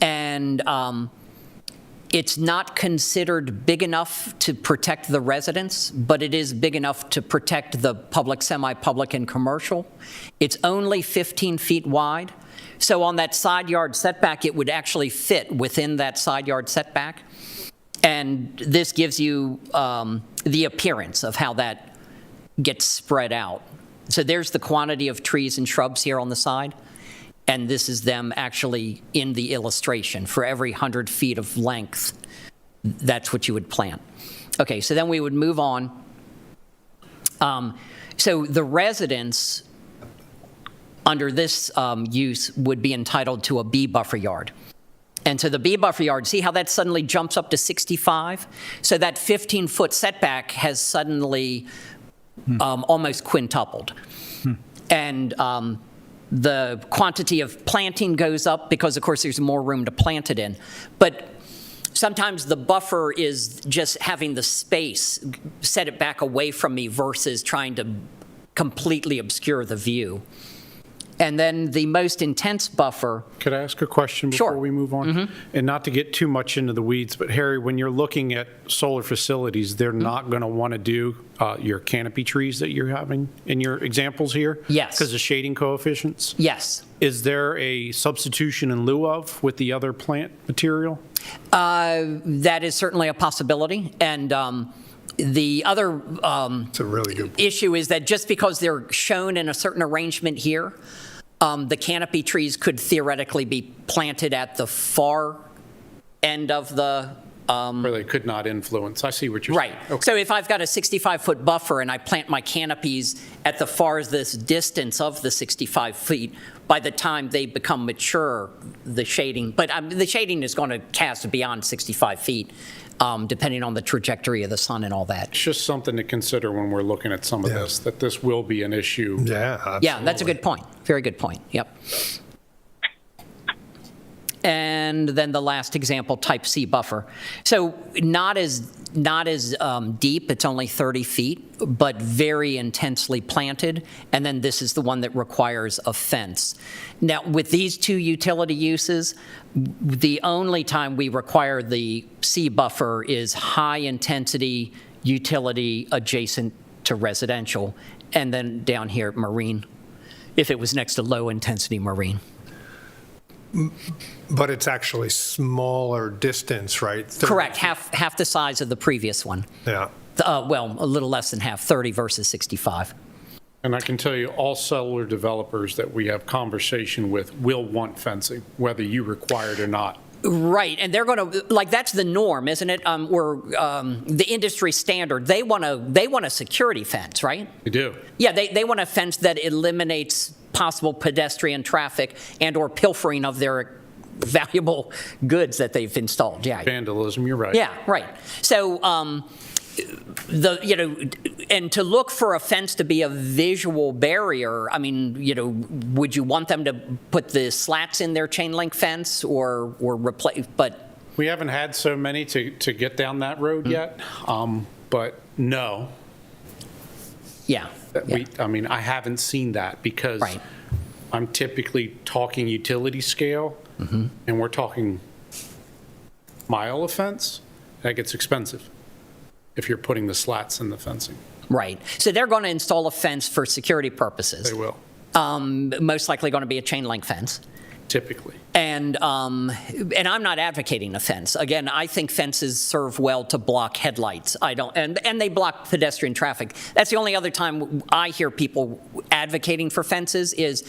and it's not considered big enough to protect the residents, but it is big enough to protect the public, semi-public, and commercial. It's only 15 feet wide. So on that side yard setback, it would actually fit within that side yard setback. And this gives you the appearance of how that gets spread out. So there's the quantity of trees and shrubs here on the side. And this is them actually in the illustration. For every 100 feet of length, that's what you would plant. Okay, so then we would move on. So the residents under this use would be entitled to a B buffer yard. And so the B buffer yard, see how that suddenly jumps up to 65? So that 15-foot setback has suddenly almost quintupled. And the quantity of planting goes up because, of course, there's more room to plant it in. But sometimes the buffer is just having the space set it back away from me versus trying to completely obscure the view. And then the most intense buffer. Could I ask a question before Sure. we move on? And not to get too much into the weeds, but Harry, when you're looking at solar facilities, they're not going to want to do your canopy trees that you're having in your examples here? Yes. Because of shading coefficients? Yes. Is there a substitution in lieu of with the other plant material? That is certainly a possibility. And The other It's a really good point. issue is that just because they're shown in a certain arrangement here, the canopy trees could theoretically be planted at the far end of the, Where they could not influence. I see what you're saying. right. So if I've got a 65-foot buffer and I plant my canopies at the farthest distance of the 65 feet, by the time they become mature, the shading, but the shading is going to cast beyond 65 feet, depending on the trajectory of the sun and all that. It's just something to consider when we're looking at some of Yeah. this, that this will be an issue. Yeah, absolutely. Yeah, that's a good point. Very good point. Yep. And then the last example, type C buffer. So not as deep, it's only 30 feet, but very intensely planted. And then this is the one that requires a fence. Now, with these two utility uses, the only time we require the C buffer is high-intensity utility adjacent to residential, and then down here, marine, if it was next to low-intensity marine. But it's actually smaller distance, right? 30 Correct, half the size of the previous one. Yeah. Well, a little less than half, 30 versus 65. And I can tell you, all solar developers that we have conversation with will want fencing, whether you require it or not. Right, and they're going to, like, that's the norm, isn't it? Or the industry standard, they want a security fence, right? They do. Yeah, they want a fence that eliminates possible pedestrian traffic and or pilfering of their valuable goods that they've installed, yeah. Vandalism, you're right. Yeah, right. So, and to look for a fence to be a visual barrier, I mean, would you want them to put the slats in their chain link fence or replace, but. We haven't had so many to get down that road yet, but no. Yeah. I mean, I haven't seen that because Right. I'm typically talking utility scale, and we're talking mile of fence. That gets expensive if you're putting the slats in the fencing. Right. So they're going to install a fence for security purposes. They will, Most likely going to be a chain link fence. typically. And I'm not advocating a fence. Again, I think fences serve well to block headlights. I don't, and they block pedestrian traffic. That's the only other time I hear people advocating for fences is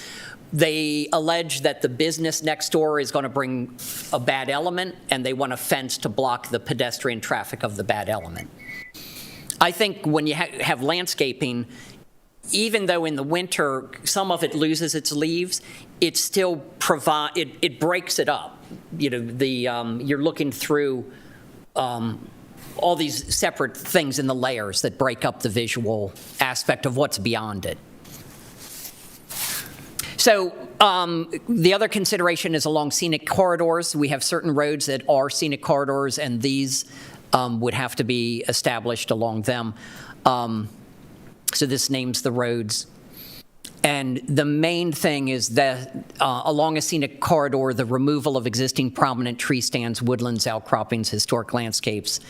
they allege that the business next door is going to bring a bad element, and they want a fence to block the pedestrian traffic of the bad element. I think when you have landscaping, even though in the winter some of it loses its leaves, it still it breaks it up. You're looking through all these separate things in the layers that break up the visual aspect of what's beyond it. So the other consideration is along scenic corridors. We have certain roads that are scenic corridors, and these would have to be established along them. So this names the roads. And the main thing is that along a scenic corridor, the removal of existing prominent tree stands, woodlands, outcroppings, historic landscapes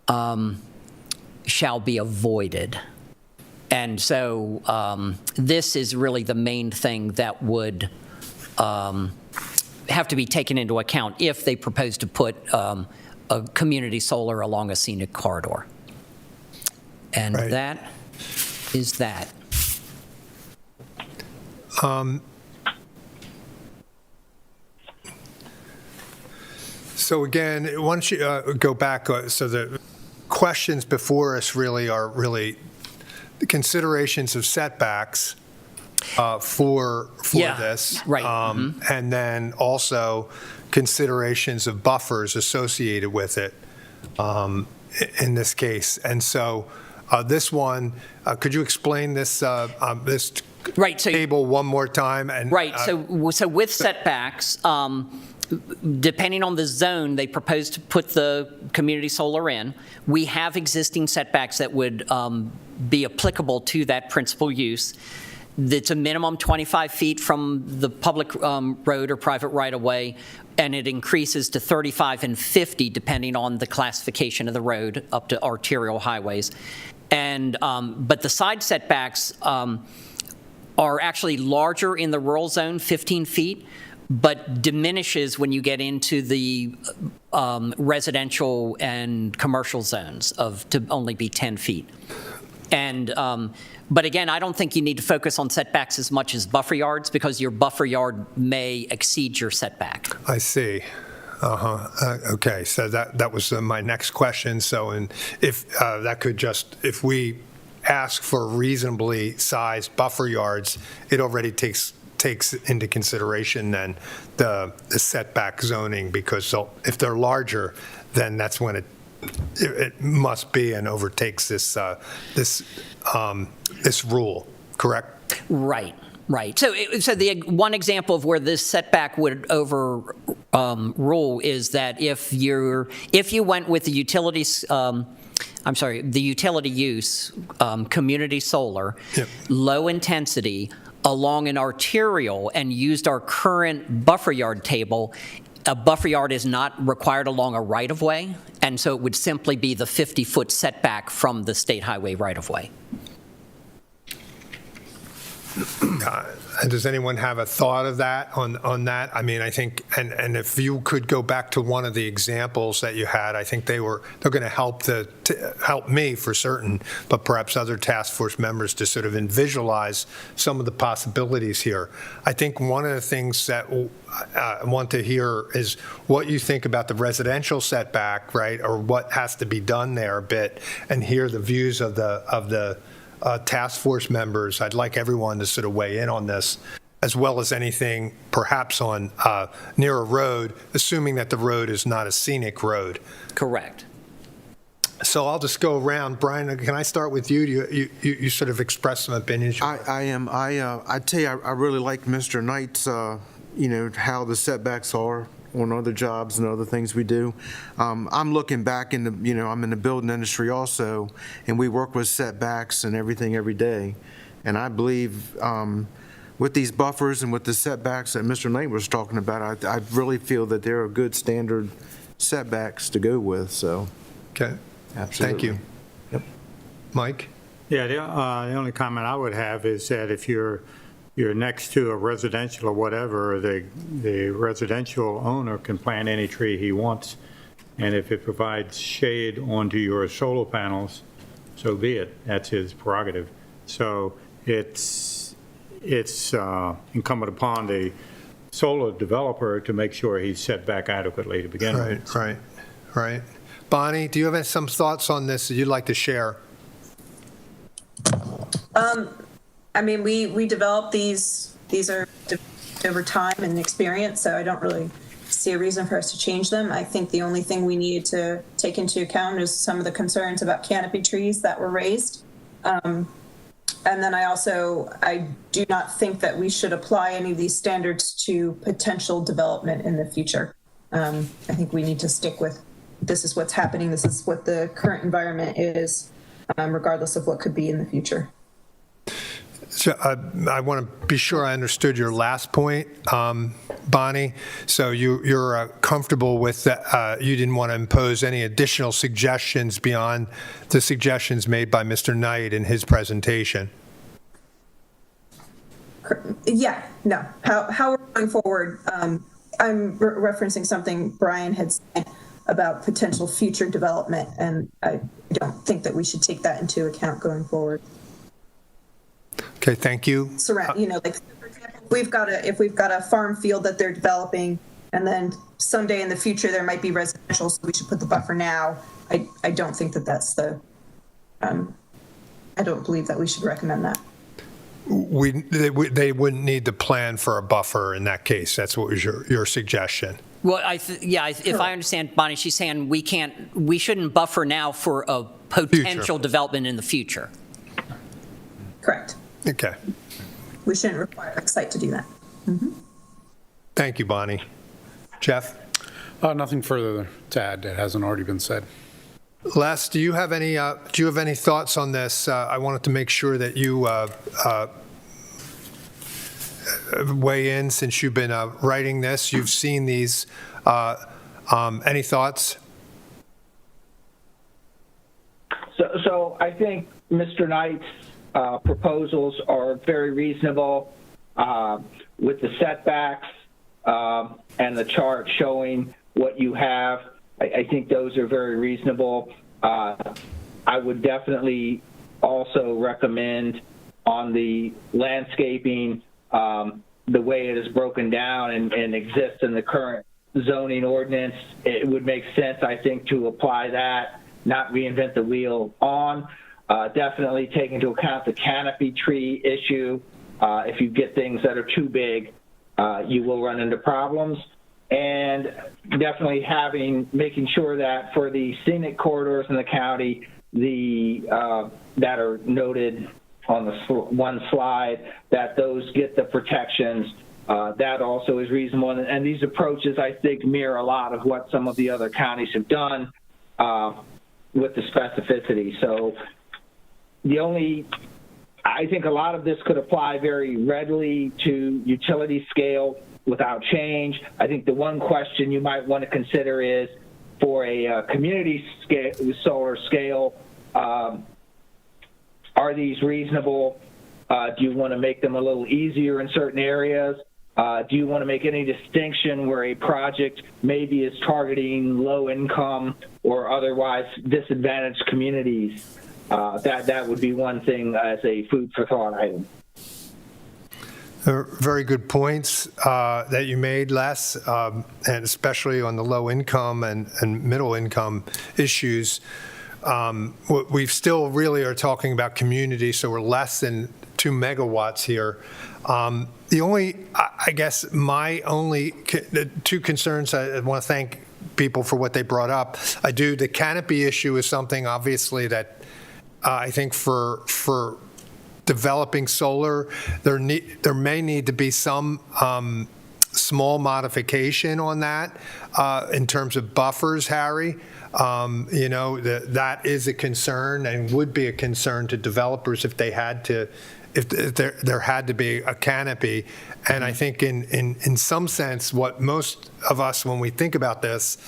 shall be avoided. And so this is really the main thing that would have to be taken into account if they propose to put a community solar along a scenic corridor. And Right. that is that. So again, why don't you go back, so the questions before us really are the considerations of setbacks for Yeah, this. right, And then also considerations of buffers associated with it in this case. And so this one, could you explain this Right, so table one more time? And Right, so with setbacks, depending on the zone they propose to put the community solar in, we have existing setbacks that would be applicable to that principal use. It's a minimum 25 feet from the public road or private right-of-way, and it increases to 35 and 50 depending on the classification of the road up to arterial highways. And but the side setbacks are actually larger in the rural zone, 15 feet, but diminishes when you get into the residential and commercial zones to only be 10 feet. And, but again, I don't think you need to focus on setbacks as much as buffer yards, because your buffer yard may exceed your setback. I see. Okay, so that was my next question. So, and if that could just, if we ask for reasonably sized buffer yards, it already takes into consideration then the setback zoning, because if they're larger, then that's when it must be and overtakes this rule, correct? Right. Right. So the one example of where this setback would overrule is that if you went with the utilities, the utility use, community solar, Yep. low intensity, along an arterial, and used our current buffer yard table, a buffer yard is not required along a right-of-way, and so it would simply be the 50-foot setback from the state highway right-of-way. And does anyone have a thought of that on that? I mean, I think, and if you could go back to one of the examples that you had, I think they're going to help me for certain, but perhaps other task force members to sort of visualize some of the possibilities here. I think one of the things that I want to hear is what you think about the residential setback, right, or what has to be done there a bit, and hear the views of the task force members. I'd like everyone to sort of weigh in on this, as well as anything perhaps on near a road, assuming that the road is not a scenic road. Correct. So I'll just go around. Brian, can I start with you? You sort of expressed some opinions. I tell you, I really like Mr. Knight's, how the setbacks are on other jobs and other things we do. I'm looking back in I'm in the building industry also, and we work with setbacks and everything every day. And I believe with these buffers and with the setbacks that Mr. Knight was talking about, I really feel that they're a good standard setbacks to go with, so. Okay. Absolutely. Thank you. Yep. Mike? Yeah, the only comment I would have is that if you're next to a residential or whatever, the residential owner can plant any tree he wants, and if it provides shade onto your solar panels, so be it. That's his prerogative. So it's incumbent upon the solar developer to make sure he's set back adequately to begin with. Right. Bonnie, do you have some thoughts on this that you'd like to share? I mean, we develop these are over time and experience, so I don't really see a reason for us to change them. I think the only thing we needed to take into account is some of the concerns about canopy trees that were raised. And then I do not think that we should apply any of these standards to potential development in the future. I think we need to stick with, this is what's happening, this is what the current environment is, regardless of what could be in the future. So I want to be sure I understood your last point, Bonnie. So you're comfortable with that? You didn't want to impose any additional suggestions beyond the suggestions made by Mr. Knight in his presentation? Yeah, no. How we're going forward, I'm referencing something Brian had said about potential future development, and I don't think that we should take that into account going forward. Okay, thank you. Surround, like for example, if we've got a farm field that they're developing, and then someday in the future there might be residential, so we should put the buffer now. I don't think that that's the. I don't believe that we should recommend that. They wouldn't need to plan for a buffer in that case. That's what was your suggestion. Well, if I understand, Bonnie, she's saying we shouldn't buffer now for a potential development in the future. Correct. Okay. We shouldn't require a site to do that. Mm-hmm. Thank you, Bonnie. Jeff? Nothing further to add that hasn't already been said. Les, do you have any thoughts on this? I wanted to make sure that you weigh in since you've been writing this. You've seen these. Any thoughts? So I think Mr. Knight's proposals are very reasonable with the setbacks. and the chart showing what you have, I think those are very reasonable. I would definitely also recommend on the landscaping, the way it is broken down and exists in the current zoning ordinance, it would make sense, I think, to apply that, not reinvent the wheel on. Definitely take into account the canopy tree issue. If you get things that are too big, you will run into problems. And definitely making sure that for the scenic corridors in the county, that are noted on the one slide, that those get the protections. That also is reasonable. And these approaches, I think, mirror a lot of what some of the other counties have done with the specificity. So I think a lot of this could apply very readily to utility scale without change. I think the one question you might want to consider is for a community scale, solar scale, are these reasonable? Do you want to make them a little easier in certain areas? Do you want to make any distinction where a project maybe is targeting low income or otherwise disadvantaged communities? That would be one thing as a food for thought item. Very good points that you made, Les, and especially on the low income and middle income issues. We still really are talking about community, so we're less than 2 megawatts here. The only, I guess, the two concerns, I want to thank people for what they brought up. The canopy issue is something obviously that I think for developing solar, there may need to be some small modification on that in terms of buffers, Harry. That is a concern and would be a concern to developers if there had to be a canopy. And I think in some sense, what most of us, when we think about this,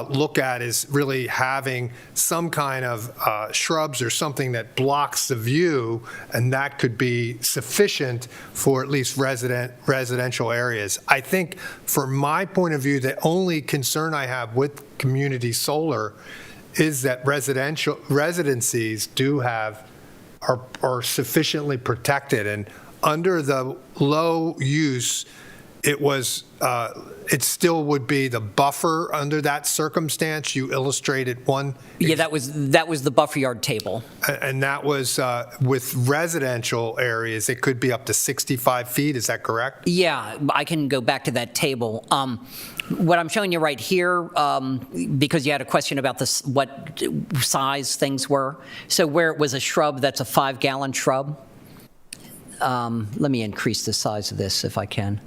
look at is really having some kind of shrubs or something that blocks the view, and that could be sufficient for at least residential areas. I think from my point of view, the only concern I have with community solar is that residencies are sufficiently protected, and under the low use, it still would be the buffer under that circumstance. You illustrated one. Yeah, that was the buffer yard table. And that was with residential areas, it could be up to 65 feet. Is that correct? Yeah, I can go back to that table. What I'm showing you right here, because you had a question about what size things were. So where it was a shrub, that's a 5-gallon shrub. Let me increase the size of this if I can.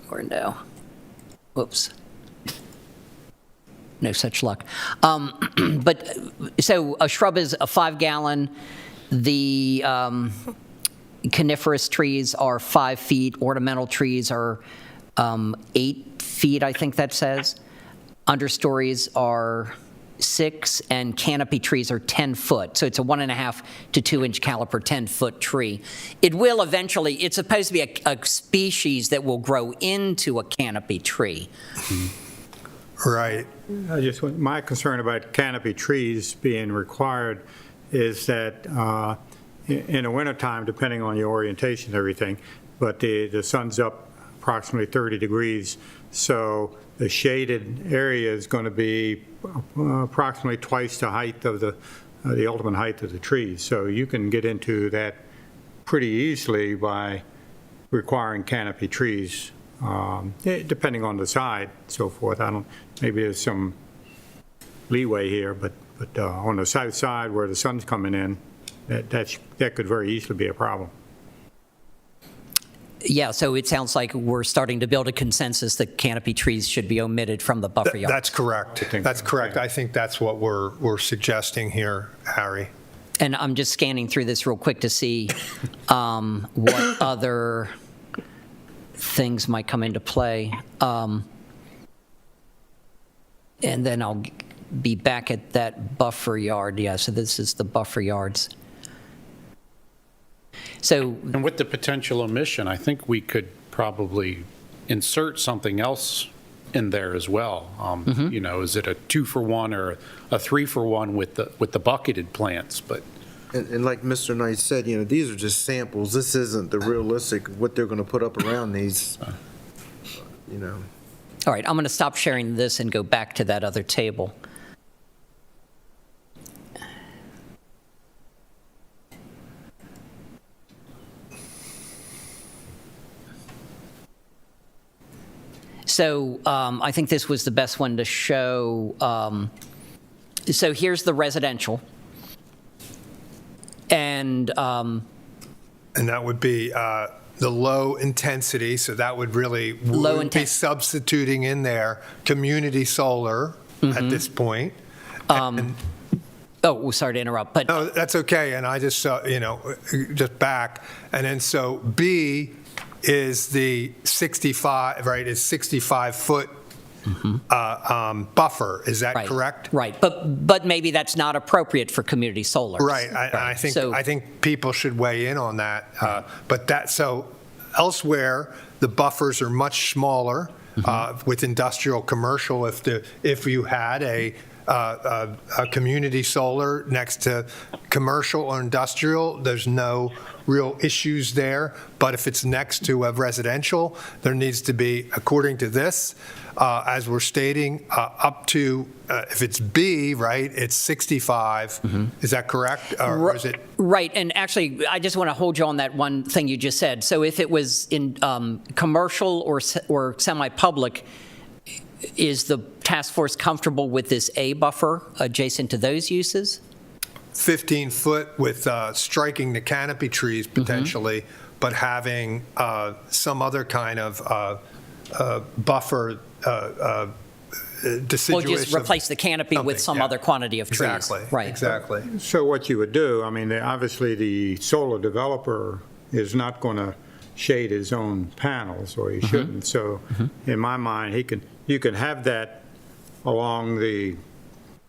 Or no. Whoops. No such luck. But so a shrub is a 5-gallon. The coniferous trees are 5 feet. Ornamental trees are 8 feet, I think that says. Understories are 6, and canopy trees are 10 foot. So it's a 1.5 to 2 inch caliper 10-foot tree. It will eventually, it's supposed to be a species that will grow into a canopy tree. Right. My concern about canopy trees being required is that in the wintertime, depending on your orientation and everything, but the sun's up approximately 30 degrees, so the shaded area is going to be approximately twice the height of the ultimate height of the trees. So you can get into that pretty easily by requiring canopy trees, depending on the side, so forth. Maybe there's some leeway here, but on the south side where the sun's coming in, that could very easily be a problem. Yeah, so it sounds like we're starting to build a consensus that canopy trees should be omited from the buffer yard. That's correct. That's correct. I think that's what we're suggesting here, Harry. And I'm just scanning through this real quick to see what other things might come into play. And then I'll be back at that buffer yard. Yeah, so this is the buffer yards. So, And with the potential omission, I think we could probably insert something else in there as well. You know, is it a 2-for-1 or a 3-for-1 with the bucketed plants? But And like Mr. Knight said, you know, these are just samples. This isn't the realistic, what they're going to put up around these, you know. All right, I'm going to stop sharing this and go back to that other table. So I think this was the best one to show. So here's the residential. And that would be the low intensity, so that would really Low would be inten- substituting in there community solar at this point. oh, sorry to interrupt, but No, that's okay, and I just saw, you know, just back. And then so B is the 65, right, is 65-foot buffer, is that right, correct? Right, but maybe that's not appropriate for community solar. Right, I think, So- I think people should weigh in on that. But that, so elsewhere, the buffers are much smaller with industrial, commercial. If you had a community solar next to commercial or industrial, there's no real issues there. But if it's next to a residential, there needs to be, according to this, as we're stating, up to, if it's B, right, it's 65. Is that correct? Or is it? Right, and actually, I just want to hold you on that one thing you just said. So if it was in commercial or semi-public, is the task force comfortable with this A buffer adjacent to those uses? 15-foot with striking the canopy trees potentially, but having some other kind of buffer deciduous. Well, just replace the canopy with something, some yeah. other quantity of trees. Exactly, Right. exactly. So what you would do, I mean, obviously the solar developer is not going to shade his own panels, or he shouldn't. So in my mind, you can have that along the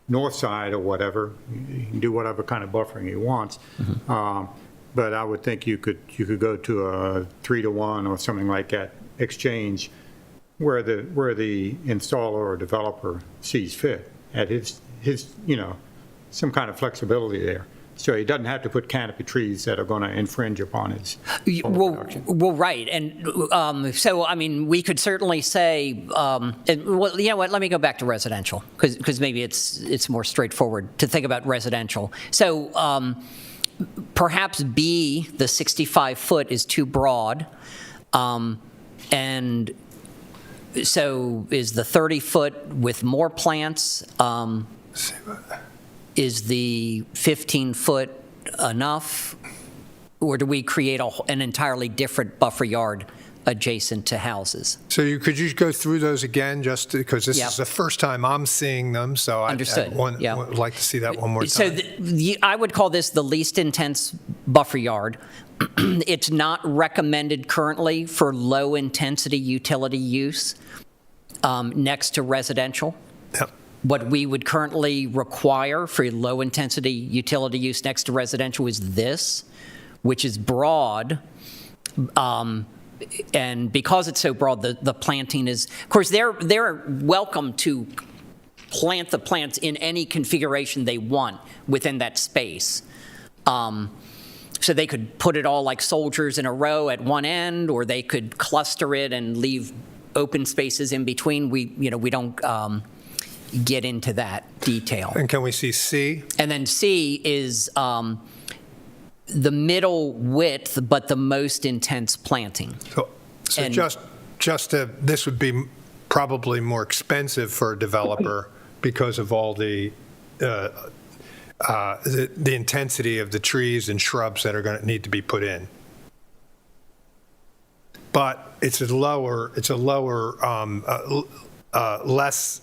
north side or whatever. He can do whatever kind of buffering he wants. But I would think you could go to a 3-to-1 or something like that exchange where the installer or developer sees fit at his you know, some kind of flexibility there. So he doesn't have to put canopy trees that are going to infringe upon his solar production. Well, right, and so, I mean, we could certainly say, well, you know what, let me go back to residential, because maybe it's more straightforward to think about residential. So perhaps B, the 65-foot, is too broad, and so is the 30-foot with more plants, is the 15-foot enough? Or do we create an entirely different buffer yard adjacent to houses? So could you go through those again, just because this Yeah. is the first time I'm seeing them, so I Understood, yeah. would like to see that one more So time. I would call this the least intense buffer yard. It's not recommended currently for low-intensity utility use next to residential. Yep. What we would currently require for low-intensity utility use next to residential is this, which is broad. And because it's so broad, the planting is, of course, they're welcome to plant the plants in any configuration they want within that space. So they could put it all like soldiers in a row at one end, or they could cluster it and leave open spaces in between. We don't get into that detail. And can we see C? And then C is the middle width, but the most intense planting. So And- just to, this would be probably more expensive for a developer because of all the intensity of the trees and shrubs that are going to need to be put in. But it's a lower, less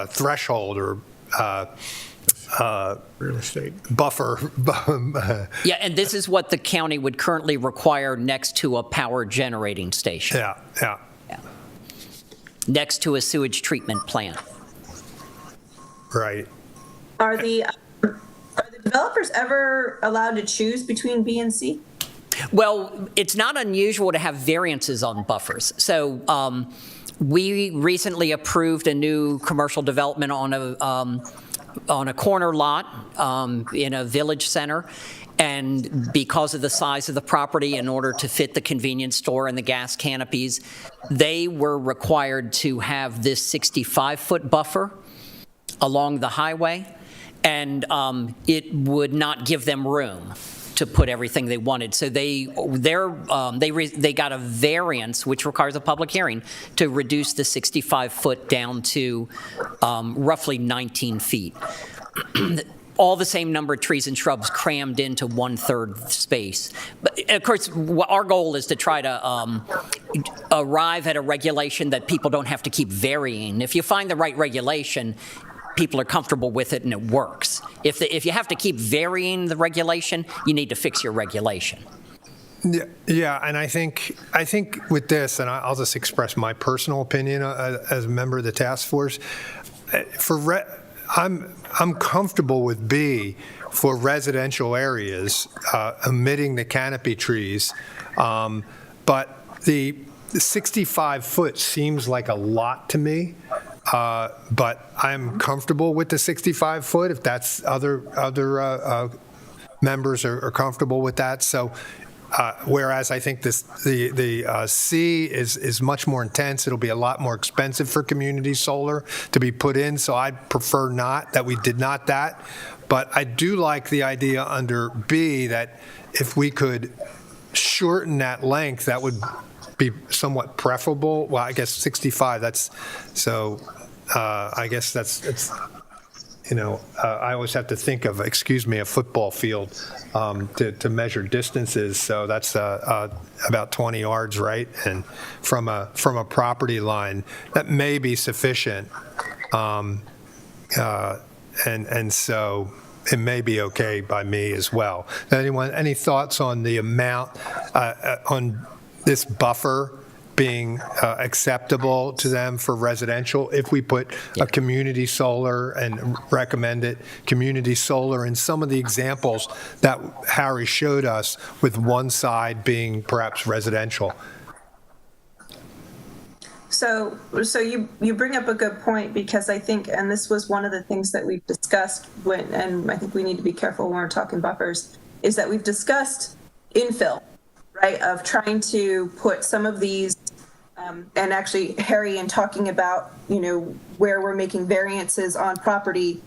threshold or Real estate. buffer. Yeah, and this is what the county would currently require next to a power generating station, Yeah. next to a sewage treatment plant. Right. Are the developers ever allowed to choose between B and C? Well, it's not unusual to have variances on buffers. So we recently approved a new commercial development on a corner lot in a village center. And because of the size of the property, in order to fit the convenience store and the gas canopies, they were required to have this 65-foot buffer along the highway, and it would not give them room to put everything they wanted. So they got a variance, which requires a public hearing, to reduce the 65-foot down to roughly 19 feet. All the same number of trees and shrubs crammed into 1/3 space. But of course, our goal is to try to arrive at a regulation that people don't have to keep varying. If you find the right regulation, people are comfortable with it and it works. If you have to keep varying the regulation, you need to fix your regulation. Yeah, and I think with this, and I'll just express my personal opinion as a member of the task force. I'm comfortable with B for residential areas, omitting the canopy trees, but the 65-foot seems like a lot to me. But I'm comfortable with the 65-foot if that's other members are comfortable with that. So whereas I think the C is much more intense, it'll be a lot more expensive for community solar to be put in. So I'd prefer that we did not that. But I do like the idea under B that if we could shorten that length, that would be somewhat preferable. Well, I guess 65. That's so. I guess it's. I always have to think of, a football field to measure distances. So that's about 20 yards, right? And from a property line, that may be sufficient. And so it may be okay by me as well. Anyone, any thoughts on the amount on this buffer being acceptable to them for residential if we put a community solar and recommend it community solar in some of the examples that Harry showed us, with one side being perhaps residential? So you bring up a good point, because I think, and this was one of the things that we've discussed and I think we need to be careful when we're talking buffers, is that we've discussed infill, right, of trying to put some of these, and actually Harry, in talking about, where we're making variances on property,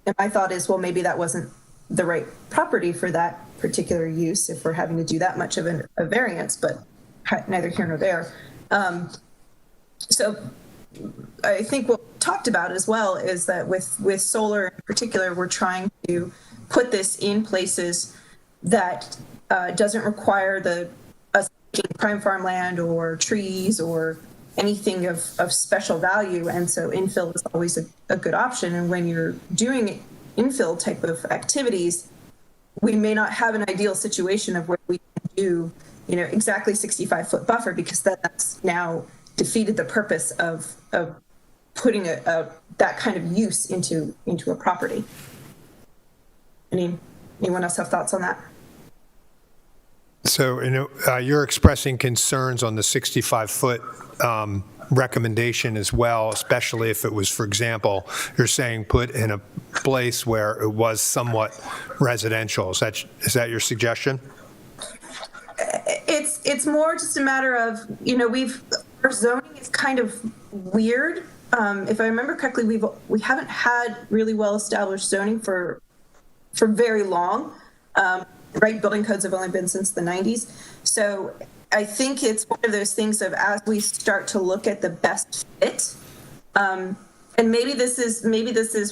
and my thought is, well, maybe that wasn't the right property for that particular use if we're having to do that much of a variance, but neither here nor there. So I think what we talked about as well is that with solar in particular, we're trying to put this in places that doesn't require us taking prime farmland or trees or anything of special value. And so infill is always a good option. And when you're doing infill type of activities, we may not have an ideal situation of where we can do, exactly 65-foot buffer, because that's now defeated the purpose of putting that kind of use into a property. Anyone else have thoughts on that? So, you're expressing concerns on the 65-foot recommendation as well, especially if it was, for example, you're saying put in a place where it was somewhat residential. Is that your suggestion? It's more just a matter of, our zoning is kind of weird. If I remember correctly, we haven't had really well-established zoning for very long. Right, building codes have only been since the 90s. So I think it's one of those things of, as we start to look at the best fit, and maybe this is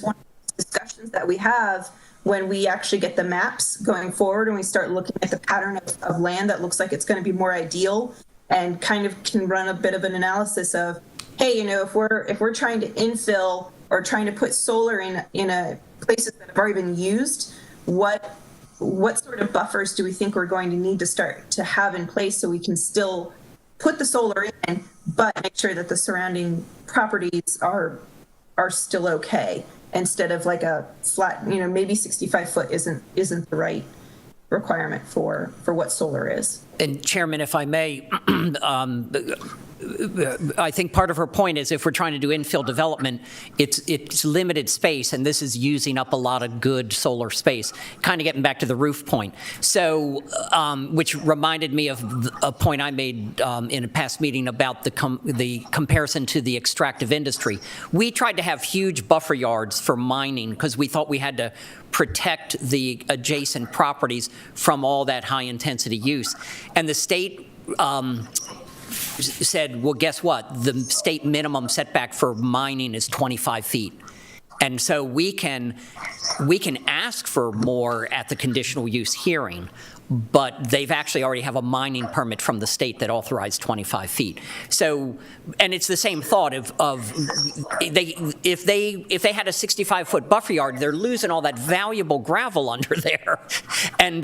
one of the discussions that we have when we actually get the maps going forward and we start looking at the pattern of land that looks like it's going to be more ideal, and kind of can run a bit of an analysis of, hey, if we're trying to infill or trying to put solar in a places that have already been used, what sort of buffers do we think we're going to need to start to have in place so we can still put the solar in, but make sure that the surrounding properties are still okay, instead of like a flat, maybe 65 foot isn't the right requirement for what solar is. And Chairman, if I may, I think part of her point is if we're trying to do infill development, it's limited space, and this is using up a lot of good solar space, kind of getting back to the roof point. So, which reminded me of a point I made in a past meeting about the comparison to the extractive industry. We tried to have huge buffer yards for mining because we thought we had to protect the adjacent properties from all that high-intensity use. And the state said, well, guess what? The state minimum setback for mining is 25 feet. And so we can ask for more at the conditional use hearing, but they've actually already have a mining permit from the state that authorized 25 feet. So, and it's the same thought of if they had a 65-foot buffer yard, they're losing all that valuable gravel under there. And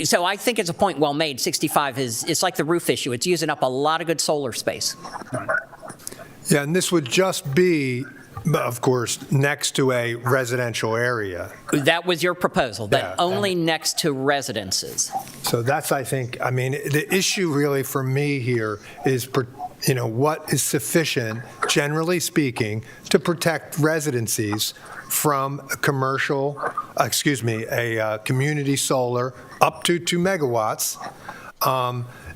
so I think it's a point well made. 65 it's like the roof issue. It's using up a lot of good solar space. Yeah, and this would just be, of course, next to a residential area. That was your proposal, that Yeah, only next to residences. So that's, I think, I mean, the issue really for me here is, what is sufficient, generally speaking, to protect residencies from a community solar up to 2 megawatts,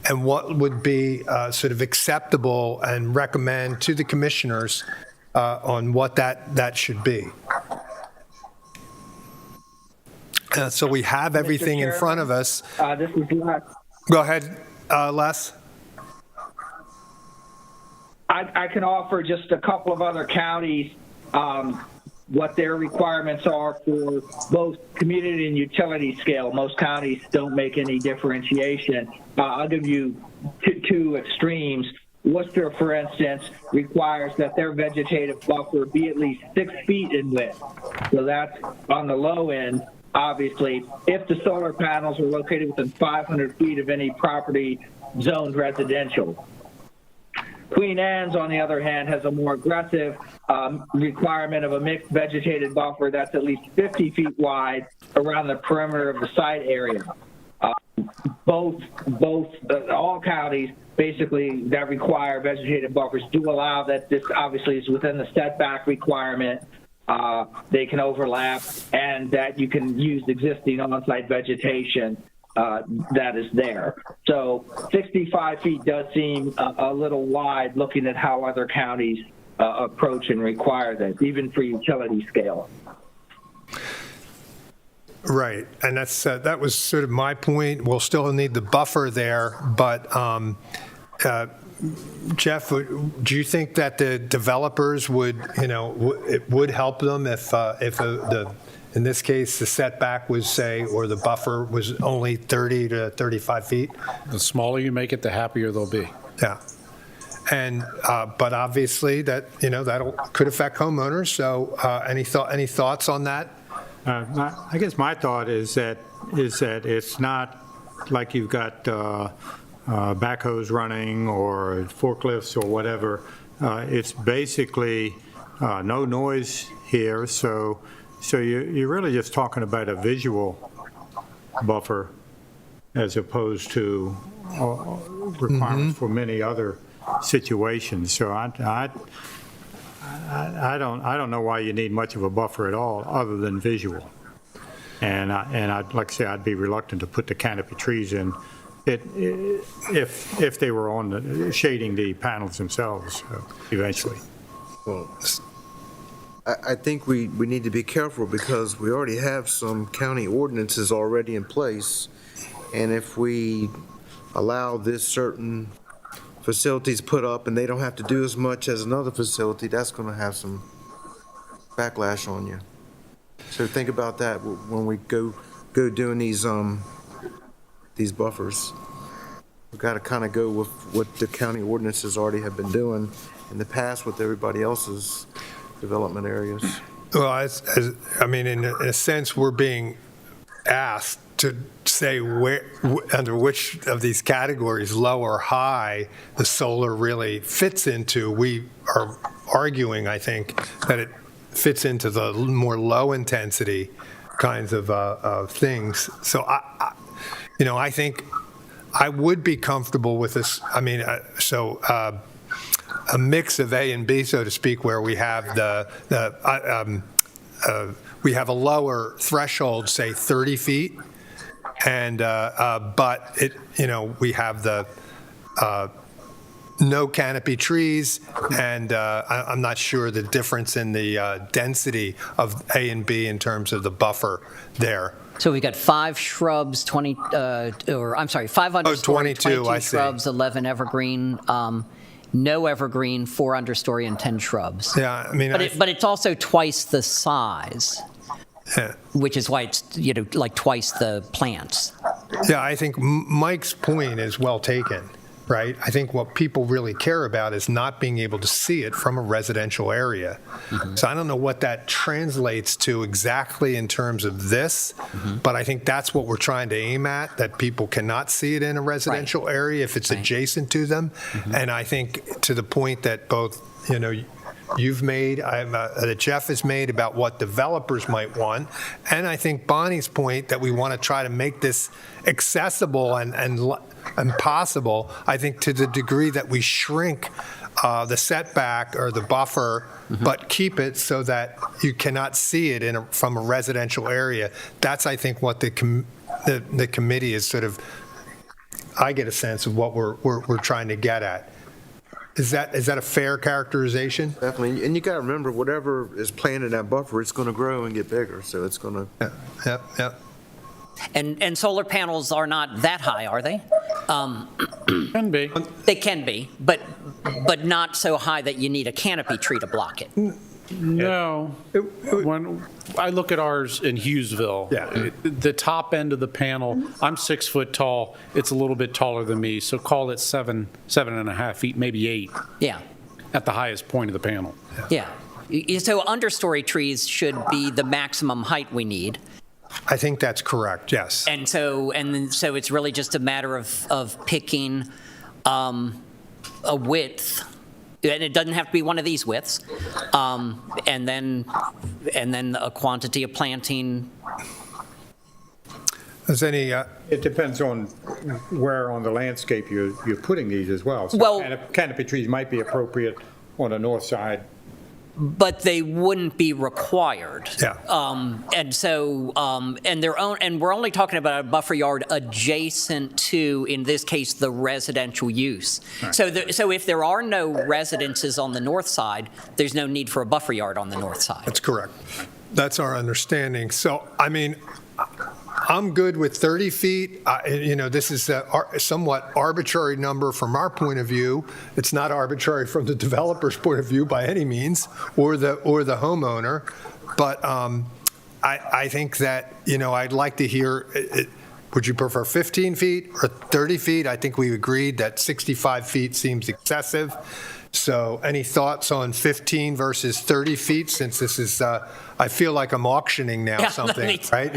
and what would be sort of acceptable and recommend to the commissioners on what that should be. So we have everything in front of us. This is Les. Go ahead, Les. I can offer just a couple of other counties what their requirements are for both community and utility scale. Most counties don't make any differentiation. I'll give you two extremes. Worcester, for instance, requires that their vegetative buffer be at least 6 feet in width. So that's on the low end, obviously. If the solar panels are located within 500 feet of any property zoned residential. Queen Anne's, on the other hand, has a more aggressive requirement of a mixed vegetated buffer that's at least 50 feet wide around the perimeter of the site area. All counties basically that require vegetative buffers do allow that. This obviously is within the setback requirement. They can overlap, and that you can use existing on-site vegetation that is there. So 65 feet does seem a little wide looking at how other counties approach and require that, even for utility scale. Right, and that was sort of my point. We'll still need the buffer there, but Jeff, do you think that the developers would, it would help them if in this case, the setback was, say, or the buffer was only 30 to 35 feet? The smaller you make it, the happier they'll be. Yeah. And, but obviously that, could affect homeowners. So any thoughts on that? I guess my thought is that it's not like you've got backhoes running or forklifts or whatever. It's basically no noise here, so you're really just talking about a visual buffer as opposed to requirements for many other situations. So I don't know why you need much of a buffer at all other than visual. And I'd like to say I'd be reluctant to put the canopy trees in if they were on shading the panels themselves eventually. Well, I think we need to be careful because we already have some county ordinances already in place. And if we allow this certain facilities put up and they don't have to do as much as another facility, that's going to have some backlash on you. So think about that when we go doing these buffers. We've got to kind of go with what the county ordinances already have been doing in the past with everybody else's development areas. Well, in a sense, we're being asked to say under which of these categories, low or high, the solar really fits into. We are arguing, I think, that it fits into the more low intensity kinds of things. So I think I would be comfortable with this. I mean, a mix of A and B, so to speak, where we have we have a lower threshold, say 30 feet, and but we have the no canopy trees, and I'm not sure the difference in the density of A and B in terms of the buffer there. So we've got 5 shrubs, 20, I'm sorry, 5 understory, 22, I see. shrubs, 11 evergreen, no evergreen, 4 understory, and 10 shrubs. Yeah, I mean, But it's also twice the size, yeah. which is why it's, like twice the plants. Yeah, I think Mike's point is well taken, right? I think what people really care about is not being able to see it from a residential area. So I don't know what that translates to exactly in terms of this, but I think that's what we're trying to aim at, that people cannot see it in a residential area if it's adjacent to them. And I think to the point that both, you've made, that Jeff has made about what developers might want, and I think Bonnie's point that we want to try to make this accessible and possible, I think to the degree that we shrink the setback or the buffer, but keep it so that you cannot see it from a residential area. That's, I think, what the committee is sort of, I get a sense of what we're trying to get at. Is that a fair characterization? Definitely, and you got to remember, whatever is planted in that buffer, it's going to grow and get bigger, so it's going to. Yeah. And solar panels are not that high, are they? Can be. They can be, but not so high that you need a canopy tree to block it. No. When I look at ours in Hughesville, Yeah. the top end of the panel, I'm 6 foot tall. It's a little bit taller than me, so call it 7.5 feet, maybe 8 Yeah, at the highest point of the panel. yeah. So understory trees should be the maximum height we need. I think that's correct, yes. And so it's really just a matter of picking a width, and it doesn't have to be one of these widths, and then a quantity of planting. Is any, It depends on where on the landscape you're putting these as well. So Well- canopy trees might be appropriate on the north side. But they wouldn't be required. Yeah. And we're only talking about a buffer yard adjacent to, in this case, the residential use. So if there are no residences on the north side, there's no need for a buffer yard on the north side. that's correct. That's our understanding. So, I mean, I'm good with 30 feet. This is a somewhat arbitrary number from our point of view. It's not arbitrary from the developer's point of view by any means, or the homeowner. But I think that, I'd like to hear, would you prefer 15 feet or 30 feet? I think we agreed that 65 feet seems excessive. So any thoughts on 15 versus 30 feet, since this is, I feel like I'm auctioning now Yeah, something, me too. right?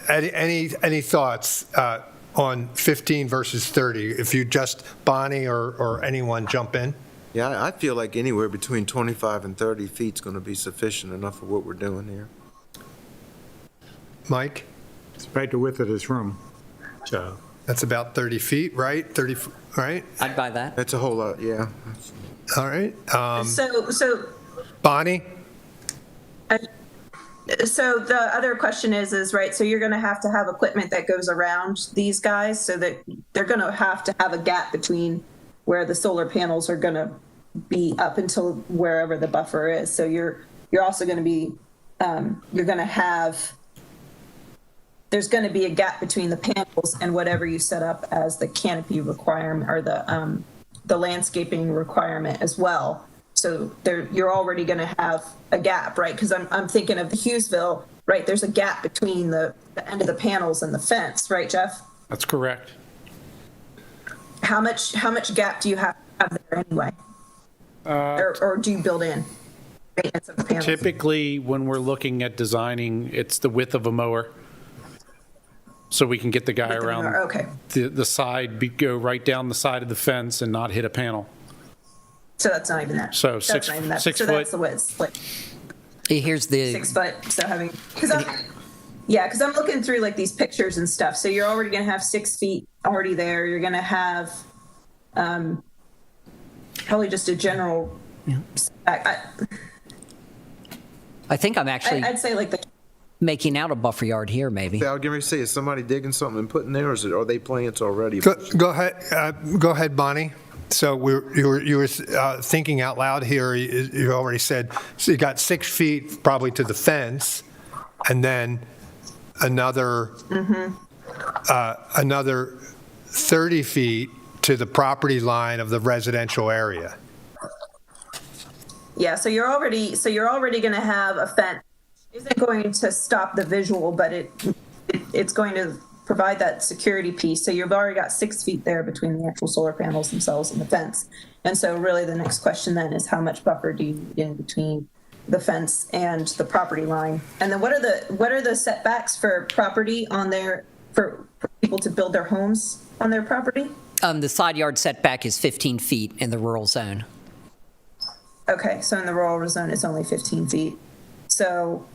Any thoughts on 15 versus 30? If you just, Bonnie or anyone jump in? Yeah, I feel like anywhere between 25 and 30 feet is going to be sufficient enough for what we're doing here. Mike? It's about the width of this room. So That's about 30 feet, right? 30, right? I'd buy that. That's a whole lot, yeah. All right. So Bonnie? So the other question is right, so you're going to have equipment that goes around these guys so that they're going to have a gap between where the solar panels are going to be up until wherever the buffer is. So you're also going to be, you're going to have, there's going to be a gap between the panels and whatever you set up as the canopy requirement or the landscaping requirement as well. So you're already going to have a gap, right? Because I'm thinking of the Hughesville, right? There's a gap between the end of the panels and the fence, right, Jeff? That's correct. How much gap do you have there anyway? Or do you build in maintenance of the panels? Typically, when we're looking at designing, it's the width of a mower. So we can get the guy around Okay. the side, go right down the side of the fence and not hit a panel. So that's not even that. So That's six- not even that. 6 So foot. that's the width, like Here's the 6 foot. So having, because Yeah, because I'm looking through like these pictures and stuff. So you're already going to have 6 feet already there. You're going to have probably just a general. I think I'm actually I'd say like the. making out a buffer yard here, maybe. I was getting ready to say, is somebody digging something and putting there, or are they plants already? Go ahead, Bonnie. So you were thinking out loud here. You already said, so you got 6 feet probably to the fence, and then another 30 feet to the property line of the residential area. Yeah, so you're already going to have a fence. Isn't going to stop the visual, but it's going to provide that security piece. So you've already got 6 feet there between the actual solar panels themselves and the fence. And so really the next question then is how much buffer do you need in between the fence and the property line? And then what are the setbacks for property on there for people to build their homes on their property? The side yard setback is 15 feet in the rural zone. Okay, so in the rural zone, it's only 15 feet. So,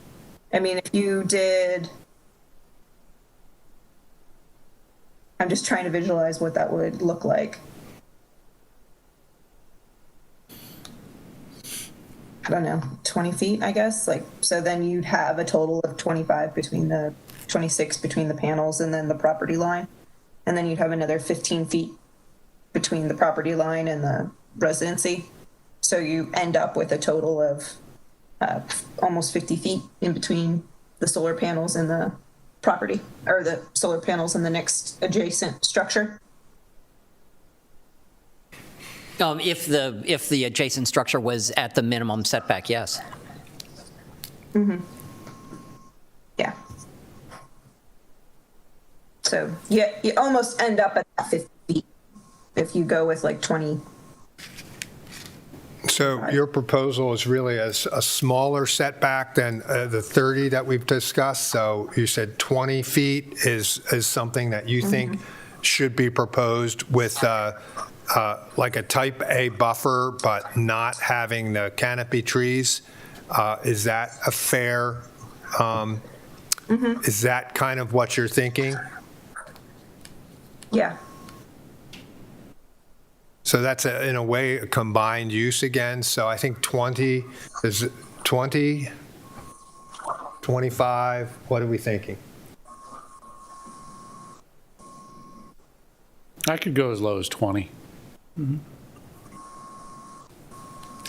I mean, if you did, I'm just trying to visualize what that would look like. I don't know, 20 feet, I guess. Like, so then you'd have a total of 26 between the panels and then the property line. And then you'd have another 15 feet between the property line and the residency. So you end up with a total of almost 50 feet in between the solar panels and the property, or the solar panels and the next adjacent structure. If the adjacent structure was at the minimum setback, yes. Yeah. So you almost end up at that 50 feet if you go with like 20. So your proposal is really a smaller setback than the 30 that we've discussed. So you said 20 feet is something that you think should be proposed with like a type A buffer, but not having the canopy trees. Is that a fair, is that kind of what you're thinking? Yeah. So that's, in a way, a combined use again. So I think 20, is 20, 25, what are we thinking? I could go as low as 20.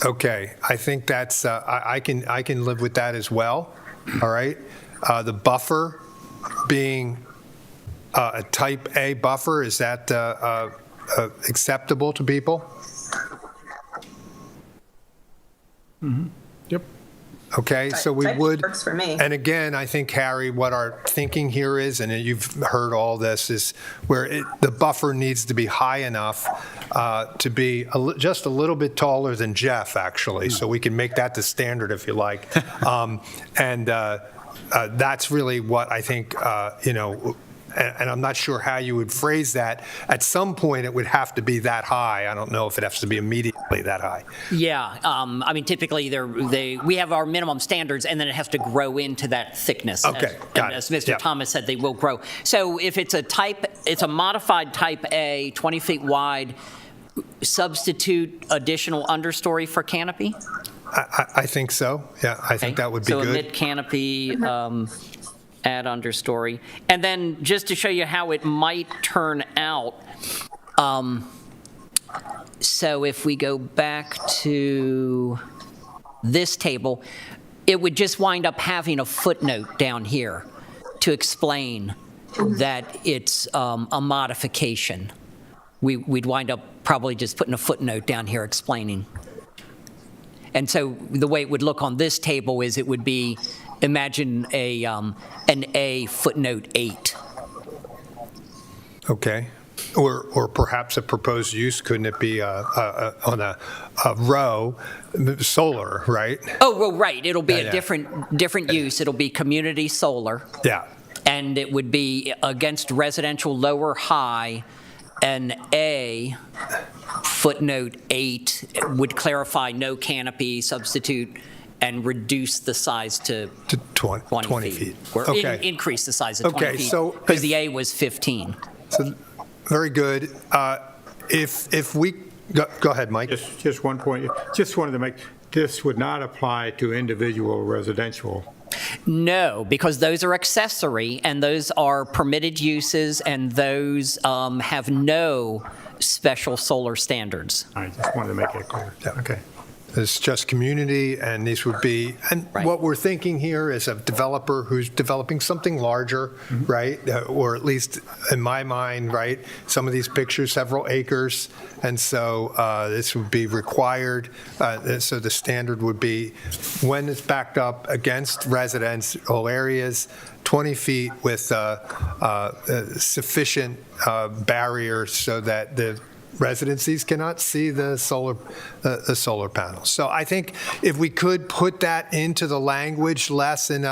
Okay, I think that's, I can live with that as well, all right? The buffer being a type A buffer, is that acceptable to people? Yep. Okay, so we Type would. works for me. And again, I think, Harry, what our thinking here is, and you've heard all this, is where the buffer needs to be high enough to be just a little bit taller than Jeff, actually, so we can make that the standard if you like. That's really what I think, and I'm not sure how you would phrase that. At some point, it would have to be that high. I don't know if it has to be immediately that high. Yeah, I mean, typically we have our minimum standards, and then it has to grow into that thickness. Okay, got it. As Mr. Yeah. Thomas said, they will grow. So if it's a modified type A, 20 feet wide, substitute additional understory for canopy? I think so. Yeah, I think that would be so good. So a mid-canopy, add understory. And then just to show you how it might turn out, so if we go back to this table, it would just wind up having a footnote down here to explain that it's a modification. We'd wind up probably just putting a footnote down here explaining. And so the way it would look on this table is it would be, imagine an A footnote 8. Okay. Or perhaps a proposed use, couldn't it be on a row, solar, right? Oh, well, right. It'll be Yeah. a different use. It'll be community solar, Yeah. and it would be against residential lower high. An A footnote 8 would clarify no canopy, substitute and reduce the size to To 20 20 feet. Or Okay. increase the size to 20 Okay, feet. so Because the A was 15. So, very good. If we, go ahead, Mike. Just one point, just wanted to make, this would not apply to individual residential. No, because those are accessory, and those are permitted uses, and those have no special solar standards. I just wanted to make that clear. Okay. It's just community, and these would be, and Right. what we're thinking here is a developer who's developing something larger, right? Or at least in my mind, right? Some of these pictures, several acres, and so this would be required. So the standard would be when it's backed up against residential areas, 20 feet with sufficient barriers so that the residencies cannot see the solar panels. So I think if we could put that into the language less in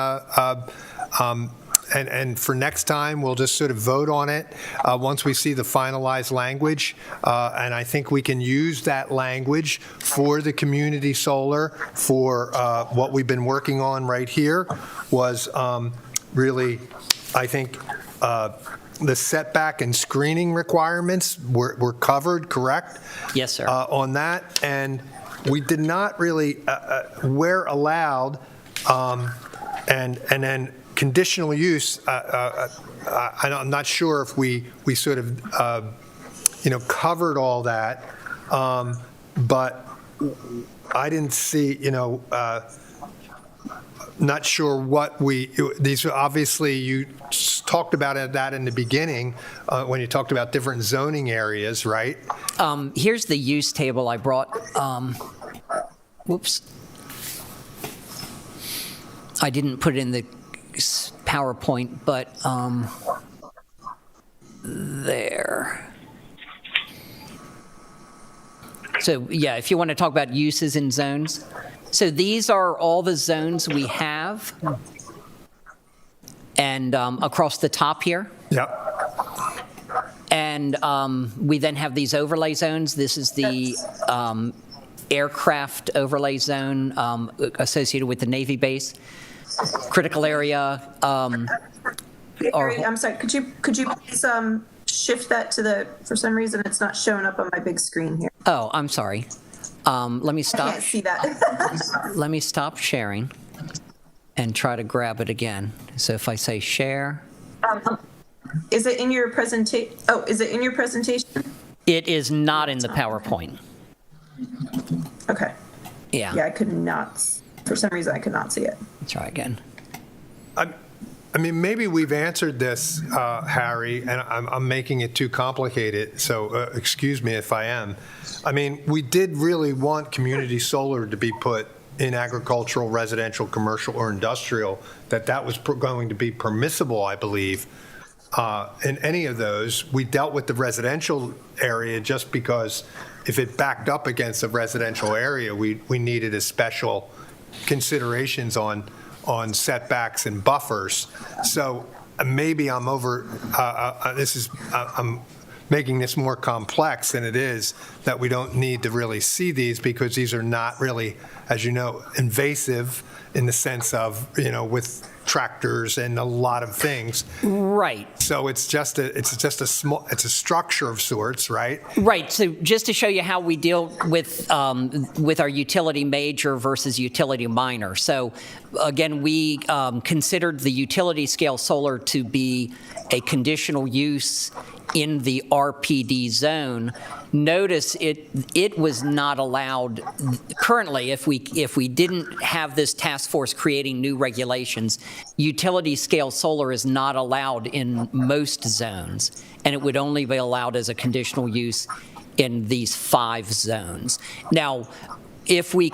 and for next time, we'll just sort of vote on it once we see the finalized language. And I think we can use that language for the community solar for what we've been working on right here was really, I think, the setback and screening requirements were covered, correct? Yes, sir. On that, and we did not really, where allowed, and then conditional use, I'm not sure if we sort of, covered all that, but I didn't see, not sure what these, obviously, you talked about that in the beginning when you talked about different zoning areas, right? Here's the use table I brought. Whoops. I didn't put it in the PowerPoint, but there. So, yeah, if you want to talk about uses in zones. So these are all the zones we have. And across the top here. Yep. And we then have these overlay zones. This is the aircraft overlay zone associated with the Navy base. Critical area. Harry, I'm sorry, could you please shift that to the, for some reason, it's not showing up on my big screen here. Oh, I'm sorry. Let me I stop. can't see that. Let me stop sharing and try to grab it again. So if I say share. Is it in your presentation? Oh, is it in your presentation? It is not in the PowerPoint. Okay. Yeah. Yeah, I could not, for some reason, I could not see it. Try again. I mean, maybe we've answered this, Harry, and I'm making it too complicated, so excuse me if I am. I mean, we did really want community solar to be put in agricultural, residential, commercial, or industrial, that was going to be permissible, I believe, in any of those. We dealt with the residential area just because if it backed up against a residential area, we needed a special considerations on setbacks and buffers. So maybe I'm I'm making this more complex than it is, that we don't need to really see these because these are not really, as you know, invasive in the sense of, with tractors and a lot of things. Right. So it's just a structure of sorts, right? Right. So just to show you how we deal with our utility major versus utility minor. So again, we considered the utility scale solar to be a conditional use in the RPD zone. Notice it was not allowed currently. If we didn't have this task force creating new regulations, utility scale solar is not allowed in most zones, and it would only be allowed as a conditional use in these 5 zones. Now, if we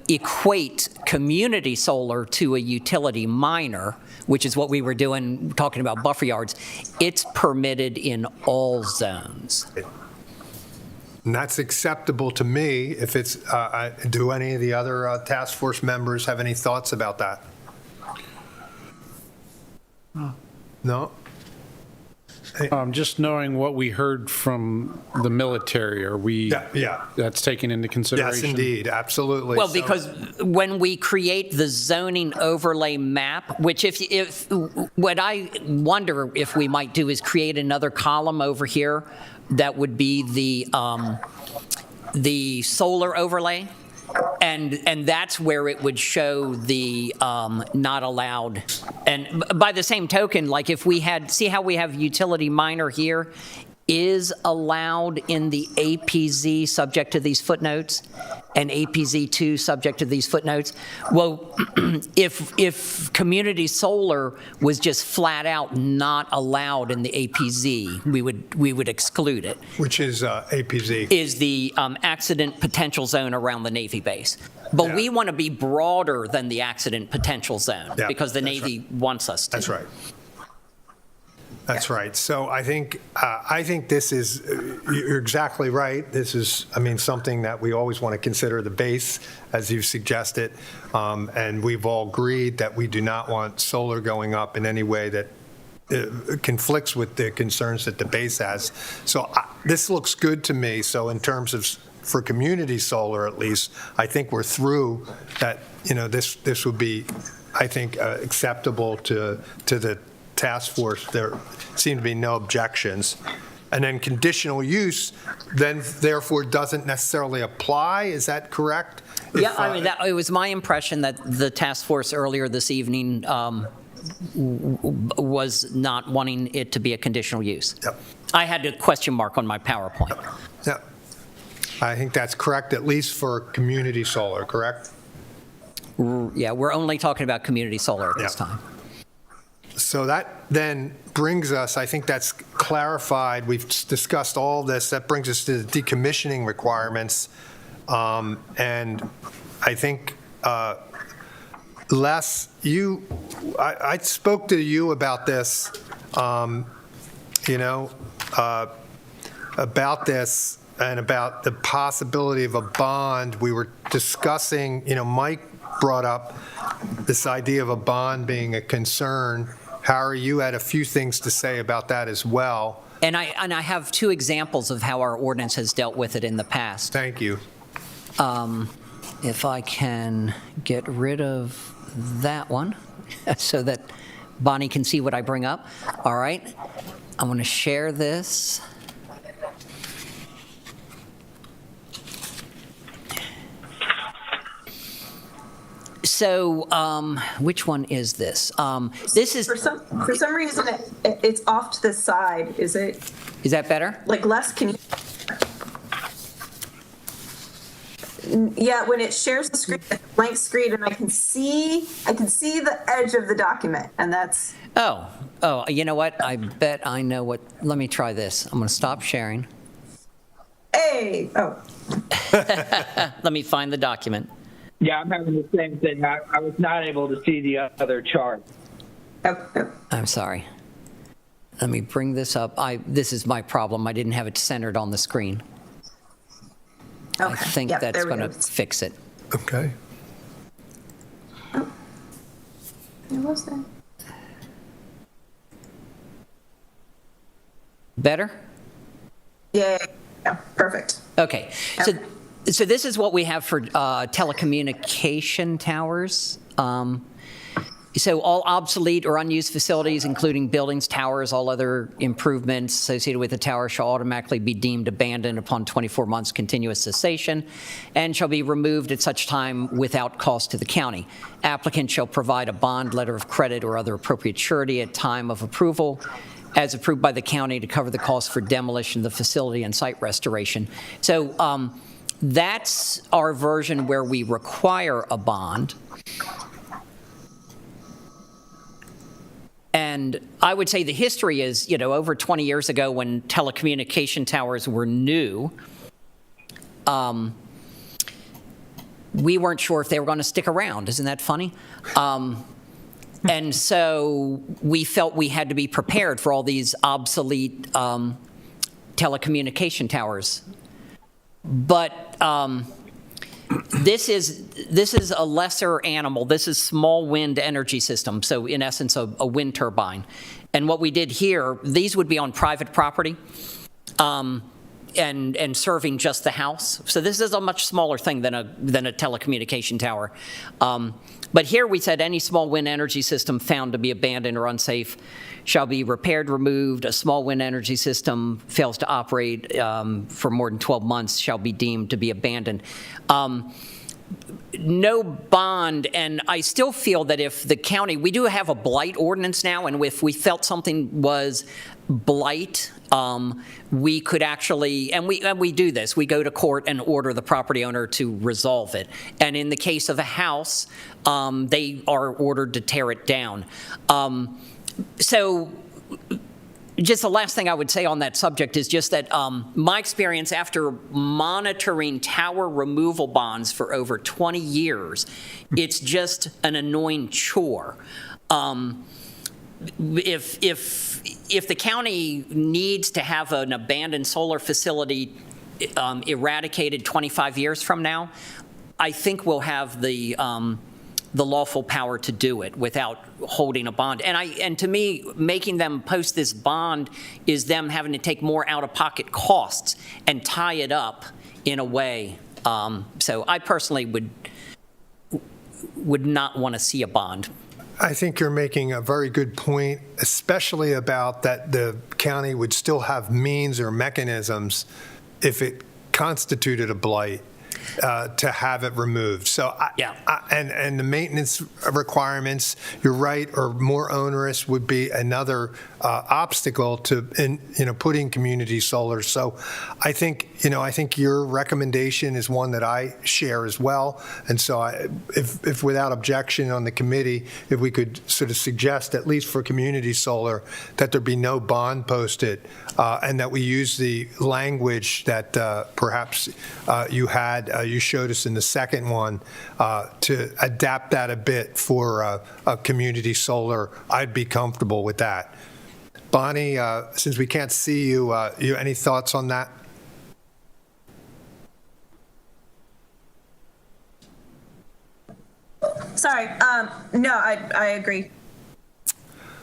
equate community solar to a utility minor, which is what we were doing, talking about buffer yards, it's permitted in all zones. And that's acceptable to me. If it's, do any of the other task force members have any thoughts about that? No? Just knowing what we heard from the military, are we? Yeah. That's taken into consideration? Yes, indeed, absolutely. Well, So- because when we create the zoning overlay map, which if what I wonder if we might do is create another column over here that would be the solar overlay. And that's where it would show the not allowed. And by the same token, like if we had, see how we have utility minor here, is allowed in the APZ subject to these footnotes, and APZ2 subject to these footnotes. Well, if community solar was just flat out not allowed in the APZ, we would exclude it. Which is APZ. Is the accident potential zone around the Navy base. But we want to be broader than the accident potential zone Yeah, because the that's Navy wants us to. That's right. That's right. So I think this is, you're exactly right. This is, I mean, something that we always want to consider the base, as you've suggested. And we've all agreed that we do not want solar going up in any way that conflicts with the concerns that the base has. So this looks good to me. So in terms of, for community solar at least, I think we're through that, this would be, I think, acceptable to the task force. There seem to be no objections. And then conditional use then therefore doesn't necessarily apply. Is that correct? Yeah, I mean, it was my impression that the task force earlier this evening was not wanting it to be a conditional use. Yep. I had a question mark on my PowerPoint. Yeah. I think that's correct, at least for community solar, correct? Yeah, we're only talking about community solar at this Yeah. time. So that then brings us, I think that's clarified, we've discussed all this, that brings us to the decommissioning requirements. And I think, Les, I spoke to you about this, about this and about the possibility of a bond. We were discussing, Mike brought up this idea of a bond being a concern. Harry, you had a few things to say about that as well. And I have two examples of how our ordinance has dealt with it in the past. Thank you. If I can get rid of that one so that Bonnie can see what I bring up. All right. I'm going to share this. So, which one is this? This is. For some reason, it's off to the side. Is it, Is that better? like, Les, can you? Yeah, when it shares the screen, it's a blank screen, and I can see the edge of the document, and that's. Oh, you know what? I bet I know what. Let me try this. I'm going to stop sharing. Hey, oh, Let me find the document. Yeah, I'm having the same thing. I was not able to see the other chart. oh. I'm sorry. Let me bring this up. This is my problem. I didn't have it centered on the screen. I Okay. think Yep, that's there we going to go. fix it. Okay. It was there. Better? Yeah, perfect. Okay. So this is what we have for telecommunication towers. So all obsolete or unused facilities, including buildings, towers, all other improvements associated with the tower shall automatically be deemed abandoned upon 24 months continuous cessation and shall be removed at such time without cost to the county. Applicant shall provide a bond, letter of credit, or other appropriate surety at time of approval as approved by the county to cover the cost for demolition of the facility and site restoration. So that's our version where we require a bond. And I would say the history is, over 20 years ago when telecommunication towers were new, we weren't sure if they were going to stick around. Isn't that funny? And so we felt we had to be prepared for all these obsolete telecommunication towers. But this is a lesser animal. This is small wind energy system, so in essence, a wind turbine. And what we did here, these would be on private property and serving just the house. So this is a much smaller thing than a telecommunication tower. But here we said any small wind energy system found to be abandoned or unsafe shall be repaired, removed. A small wind energy system fails to operate for more than 12 months shall be deemed to be abandoned. No bond, and I still feel that if the county, we do have a blight ordinance now, and if we felt something was blight, we could actually, and we do this, we go to court and order the property owner to resolve it. And in the case of a house, they are ordered to tear it down. So just the last thing I would say on that subject is just that my experience after monitoring tower removal bonds for over 20 years, it's just an annoying chore. If the county needs to have an abandoned solar facility eradicated 25 years from now, I think we'll have the lawful power to do it without holding a bond. And to me, making them post this bond is them having to take more out-of-pocket costs and tie it up in a way. So I personally would not want to see a bond. I think you're making a very good point, especially about that the county would still have means or mechanisms if it constituted a blight to have it removed. So, and the maintenance requirements, you're right, or more onerous would be another obstacle to putting community solar. So, I think your recommendation is one that I share as well. And so, if without objection on the committee, if we could sort of suggest, at least for community solar, that there be no bond posted, and that we use the language that perhaps you showed us in the second one, to adapt that a bit for a community solar, I'd be comfortable with that. Bonnie, since we can't see you, any thoughts on that? Sorry. No, I agree.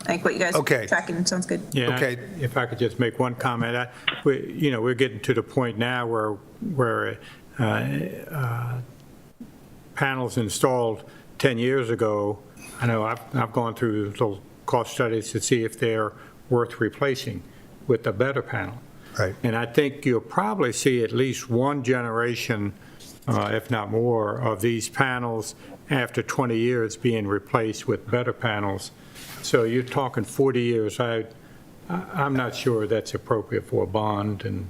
I think what you guys are Okay. tracking sounds good. Yeah, Okay. if I could just make one comment. We're getting to the point now where panels installed 10 years ago, I know I've gone through little cost studies to see if they're worth replacing with a better panel. Right. And I think you'll probably see at least one generation, if not more, of these panels after 20 years being replaced with better panels. So you're talking 40 years. I'm not sure that's appropriate for a bond and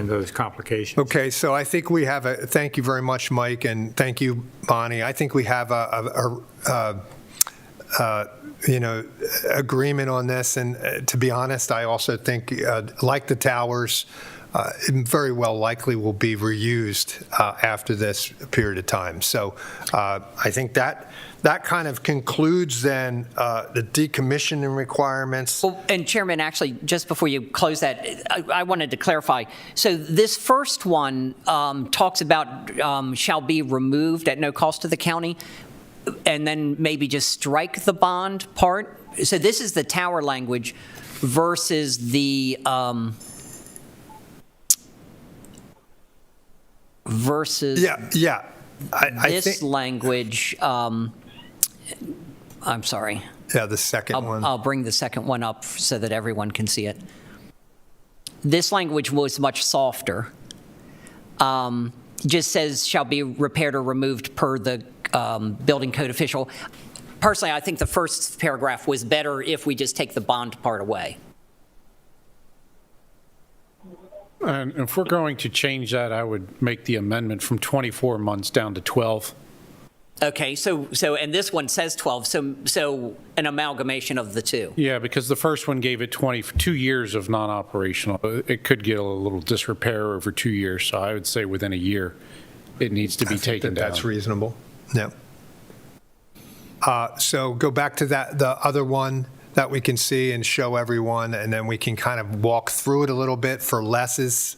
those complications. Okay, so I think we have thank you very much, Mike, and thank you, Bonnie. I think we have agreement on this, and to be honest, I also think, like the towers, it very well likely will be reused after this period of time. So I think that kind of concludes then the decommissioning requirements. Well, and Chairman, actually, just before you close that, I wanted to clarify. So this first one talks about shall be removed at no cost to the county, and then maybe just strike the bond part. So this is the tower language versus the this think, language. I'm sorry. Yeah, the second one. I'll bring the second one up so that everyone can see it. This language was much softer. Just says shall be repaired or removed per the building code official. Personally, I think the first paragraph was better if we just take the bond part away. And if we're going to change that, I would make the amendment from 24 months down to 12. Okay, so and this one says 12, so an amalgamation of the two. Yeah, because the first one gave it 2 years of non-operational. It could get a little disrepair over 2 years, so I would say within a year, it needs to be taken down. That's reasonable. Yeah. So go back to the other one that we can see and show everyone, and then we can kind of walk through it a little bit for Les's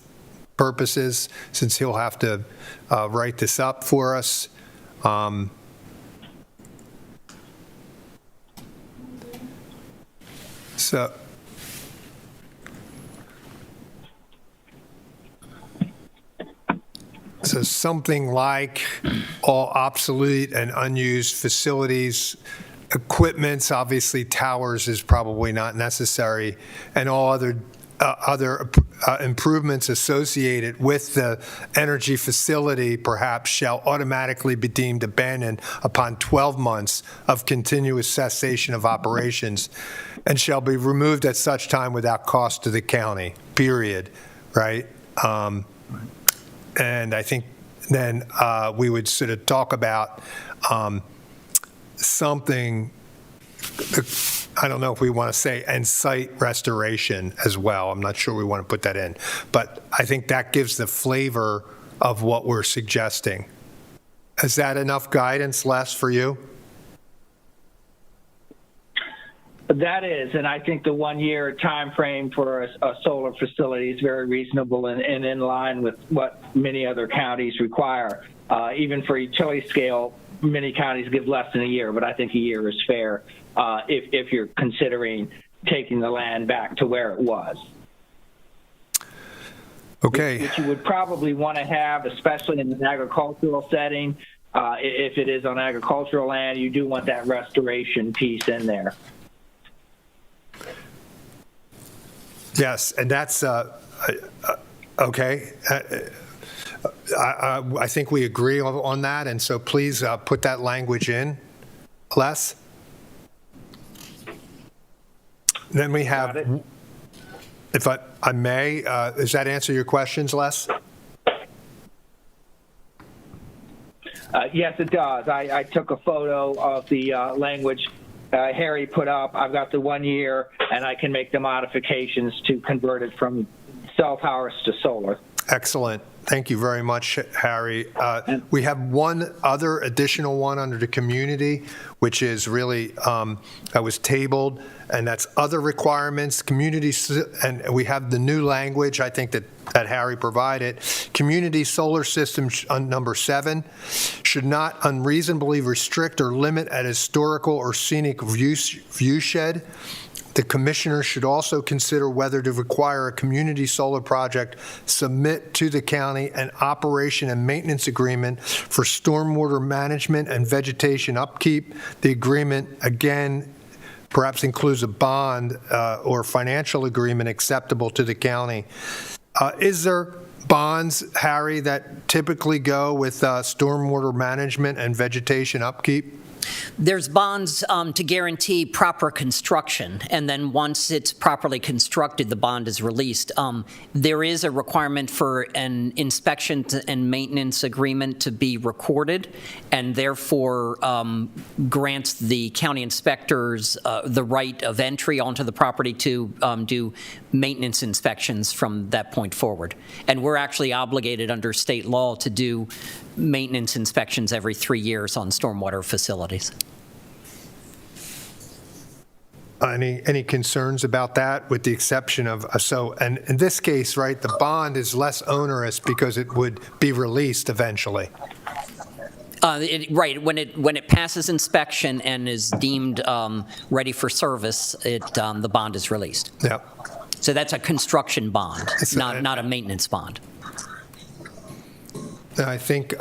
purposes, since he'll have to write this up for us. So, so something like all obsolete and unused facilities, equipments, obviously towers is probably not necessary, and all other improvements associated with the energy facility perhaps shall automatically be deemed abandoned upon 12 months of continuous cessation of operations and shall be removed at such time without cost to the county, period, right? And I think then we would sort of talk about something, I don't know if we want to say, and site restoration as well. I'm not sure we want to put that in. But I think that gives the flavor of what we're suggesting. Is that enough guidance, Les, for you? That is, and I think the 1 year time frame for a solar facility is very reasonable and in line with what many other counties require. Even for utility scale, many counties give less than a year, but I think a year is fair if you're considering taking the land back to where it was. Okay. Which you would probably want to have, especially in an agricultural setting. If it is on agricultural land, you do want that restoration piece in there. Yes, and that's, okay. I think we agree on that, and so please put that language in. Les? Then we have, if I may, does that answer your questions, Les? Yes, it does. I took a photo of the language Harry put up. I've got the 1 year, and I can make the modifications to convert it from cell towers to solar. Excellent. Thank you very much, Harry. We have one other additional one under the community, which is really, that was tabled, and that's other requirements, and we have the new language, I think, that Harry provided. Community solar system, number 7, should not unreasonably restrict or limit a historical or scenic viewshed. The commissioner should also consider whether to require a community solar project submit to the county an operation and maintenance agreement for stormwater management and vegetation upkeep. The agreement, again, perhaps includes a bond or financial agreement acceptable to the county. Is there bonds, Harry, that typically go with stormwater management and vegetation upkeep? There's bonds to guarantee proper construction, and then once it's properly constructed, the bond is released. There is a requirement for an inspection and maintenance agreement to be recorded, and therefore grants the county inspectors the right of entry onto the property to do maintenance inspections from that point forward. And we're actually obligated under state law to do maintenance inspections every 3 years on stormwater facilities. Any concerns about that, with the exception of, so, and in this case, right, the bond is less onerous because it would be released eventually. Right, when it passes inspection and is deemed ready for service, the bond is released. Yeah. So that's a construction bond, not a maintenance bond. I think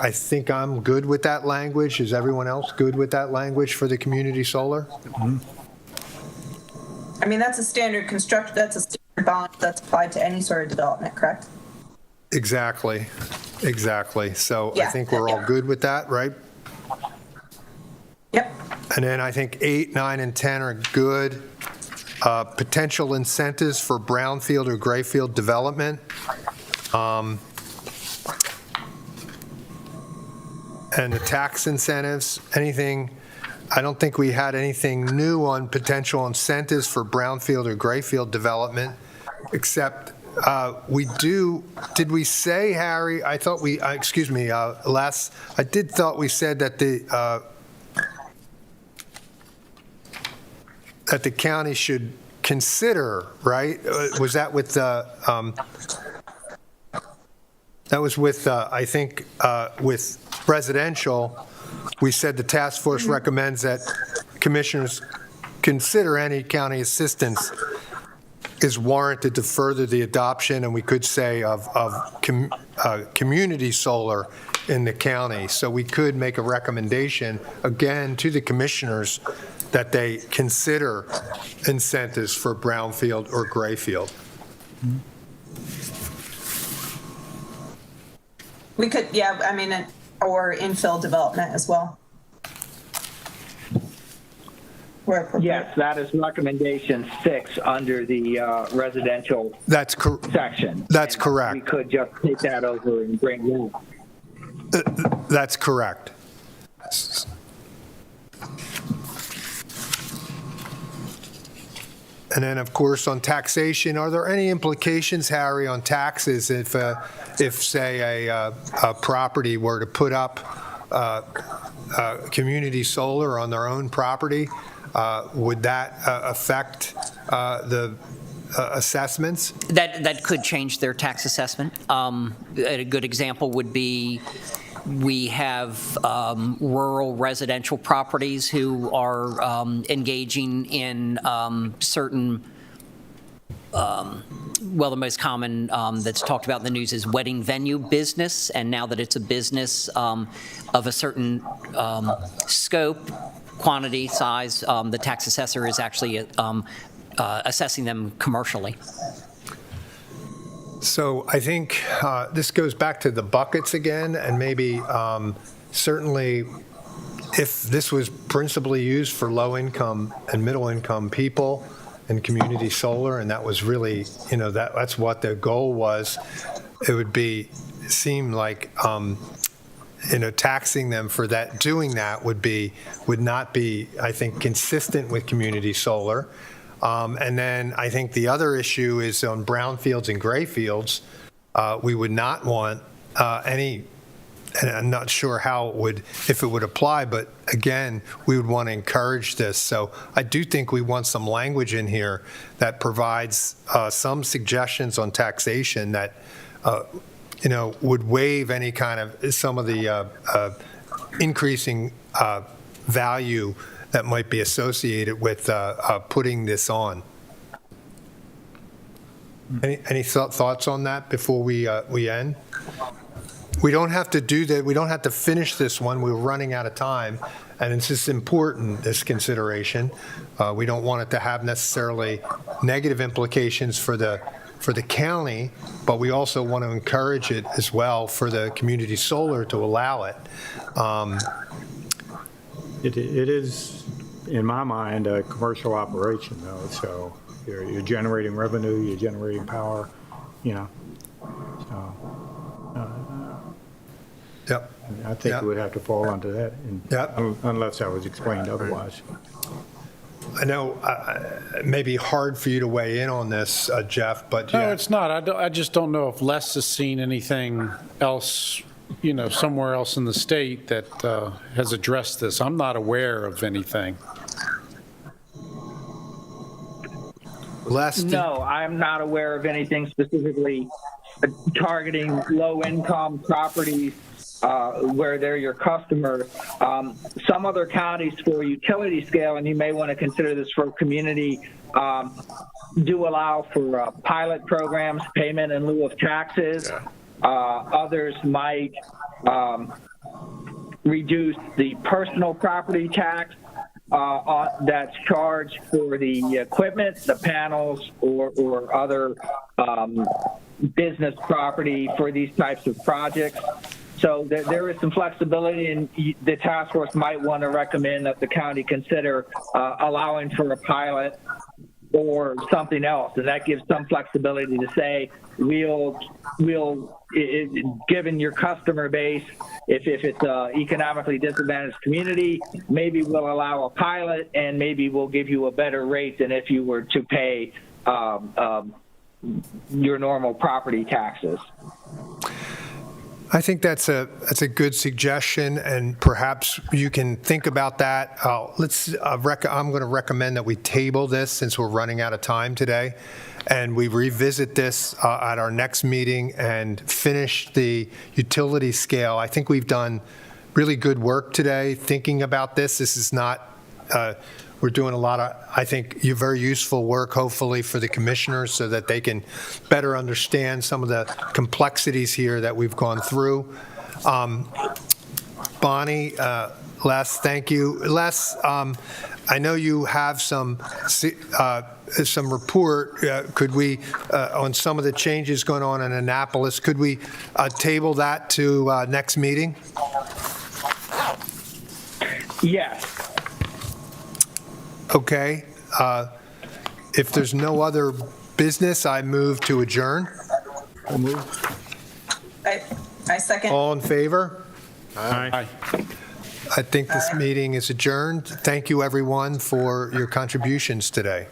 I'm good with that language. Is everyone else good with that language for the community solar? I mean, that's a standard that's a standard bond that's applied to any sort of development, correct? Exactly. So I Yeah, think we're all yeah. good with that, right? Yep. And then I think 8, 9, and 10 are good. Potential incentives for brownfield or grayfield development. And the tax incentives, anything, I don't think we had anything new on potential incentives for brownfield or grayfield development, except did we say, Harry, I thought we, excuse me, Les, I thought we said that the county should consider, right? Was that with the, that was with, I think, with residential, we said the task force recommends that commissioners consider any county assistance is warranted to further the adoption, and we could say of community solar in the county. So we could make a recommendation, again, to the commissioners that they consider incentives for brownfield or grayfield. We could, yeah, I mean, or infill development as well. Where appropriate. Yes, that is recommendation 6 under the residential That's section. That's And correct. We could just take that over and bring it up. That's correct. And then, of course, on taxation, are there any implications, Harry, on taxes if say, a property were to put up community solar on their own property? Would that affect the assessments? That could change their tax assessment. A good example would be, we have rural residential properties who are engaging in certain, well, the most common that's talked about in the news is wedding venue business, and now that it's a business of a certain scope, quantity, size, the tax assessor is actually assessing them commercially. So I think this goes back to the buckets again, and maybe certainly if this was principally used for low-income and middle-income people and community solar, and that was really, that's what the goal was, it would seem like, taxing them for that, doing that would not be, I think, consistent with community solar. And then I think the other issue is on brownfields and grayfields. We would not want any, and I'm not sure how if it would apply, but again, we would want to encourage this. So I do think we want some language in here that provides some suggestions on taxation that, would waive any kind of, some of the increasing value that might be associated with putting this on. Any thoughts on that before we end? We don't have to do that. We don't have to finish this one. We're running out of time, and it's just important, this consideration. We don't want it to have necessarily negative implications for the county, but we also want to encourage it as well for the community solar to allow it. It is, in my mind, a commercial operation, though, so you're generating revenue, you're generating power, so Yep. I think it would have to fall under that, Yep. unless I was explained otherwise. I know it may be hard for you to weigh in on this, Jeff, but No, it's not. I just don't know if Les has seen anything else, somewhere else in the state that has addressed this. I'm not aware of anything. Les, No, I'm not aware of anything specifically targeting low-income properties where they're your customers. Some other counties for utility scale, and you may want to consider this for community, do allow for pilot programs, payment in lieu of taxes. Others might reduce the personal property tax that's charged for the equipment, the panels, or other business property for these types of projects. So there is some flexibility, and the task force might want to recommend that the county consider allowing for a pilot or something else, and that gives some flexibility to say we'll given your customer base, if it's an economically disadvantaged community, maybe we'll allow a pilot, and maybe we'll give you a better rate than if you were to pay your normal property taxes. I think that's a good suggestion, and perhaps you can think about that. I'm going to recommend that we table this since we're running out of time today, and we revisit this at our next meeting and finish the utility scale. I think we've done really good work today thinking about this. This is not we're doing a lot of, I think, very useful work, hopefully, for the commissioners so that they can better understand some of the complexities here that we've gone through. Bonnie, Les, thank you. Les, I know you have some report. Could we, on some of the changes going on in Annapolis, could we table that to next meeting? Yes. Okay. If there's no other business, I move to adjourn. I second. All in favor? Aye. I think this meeting is adjourned. Thank you, everyone, for your contributions today.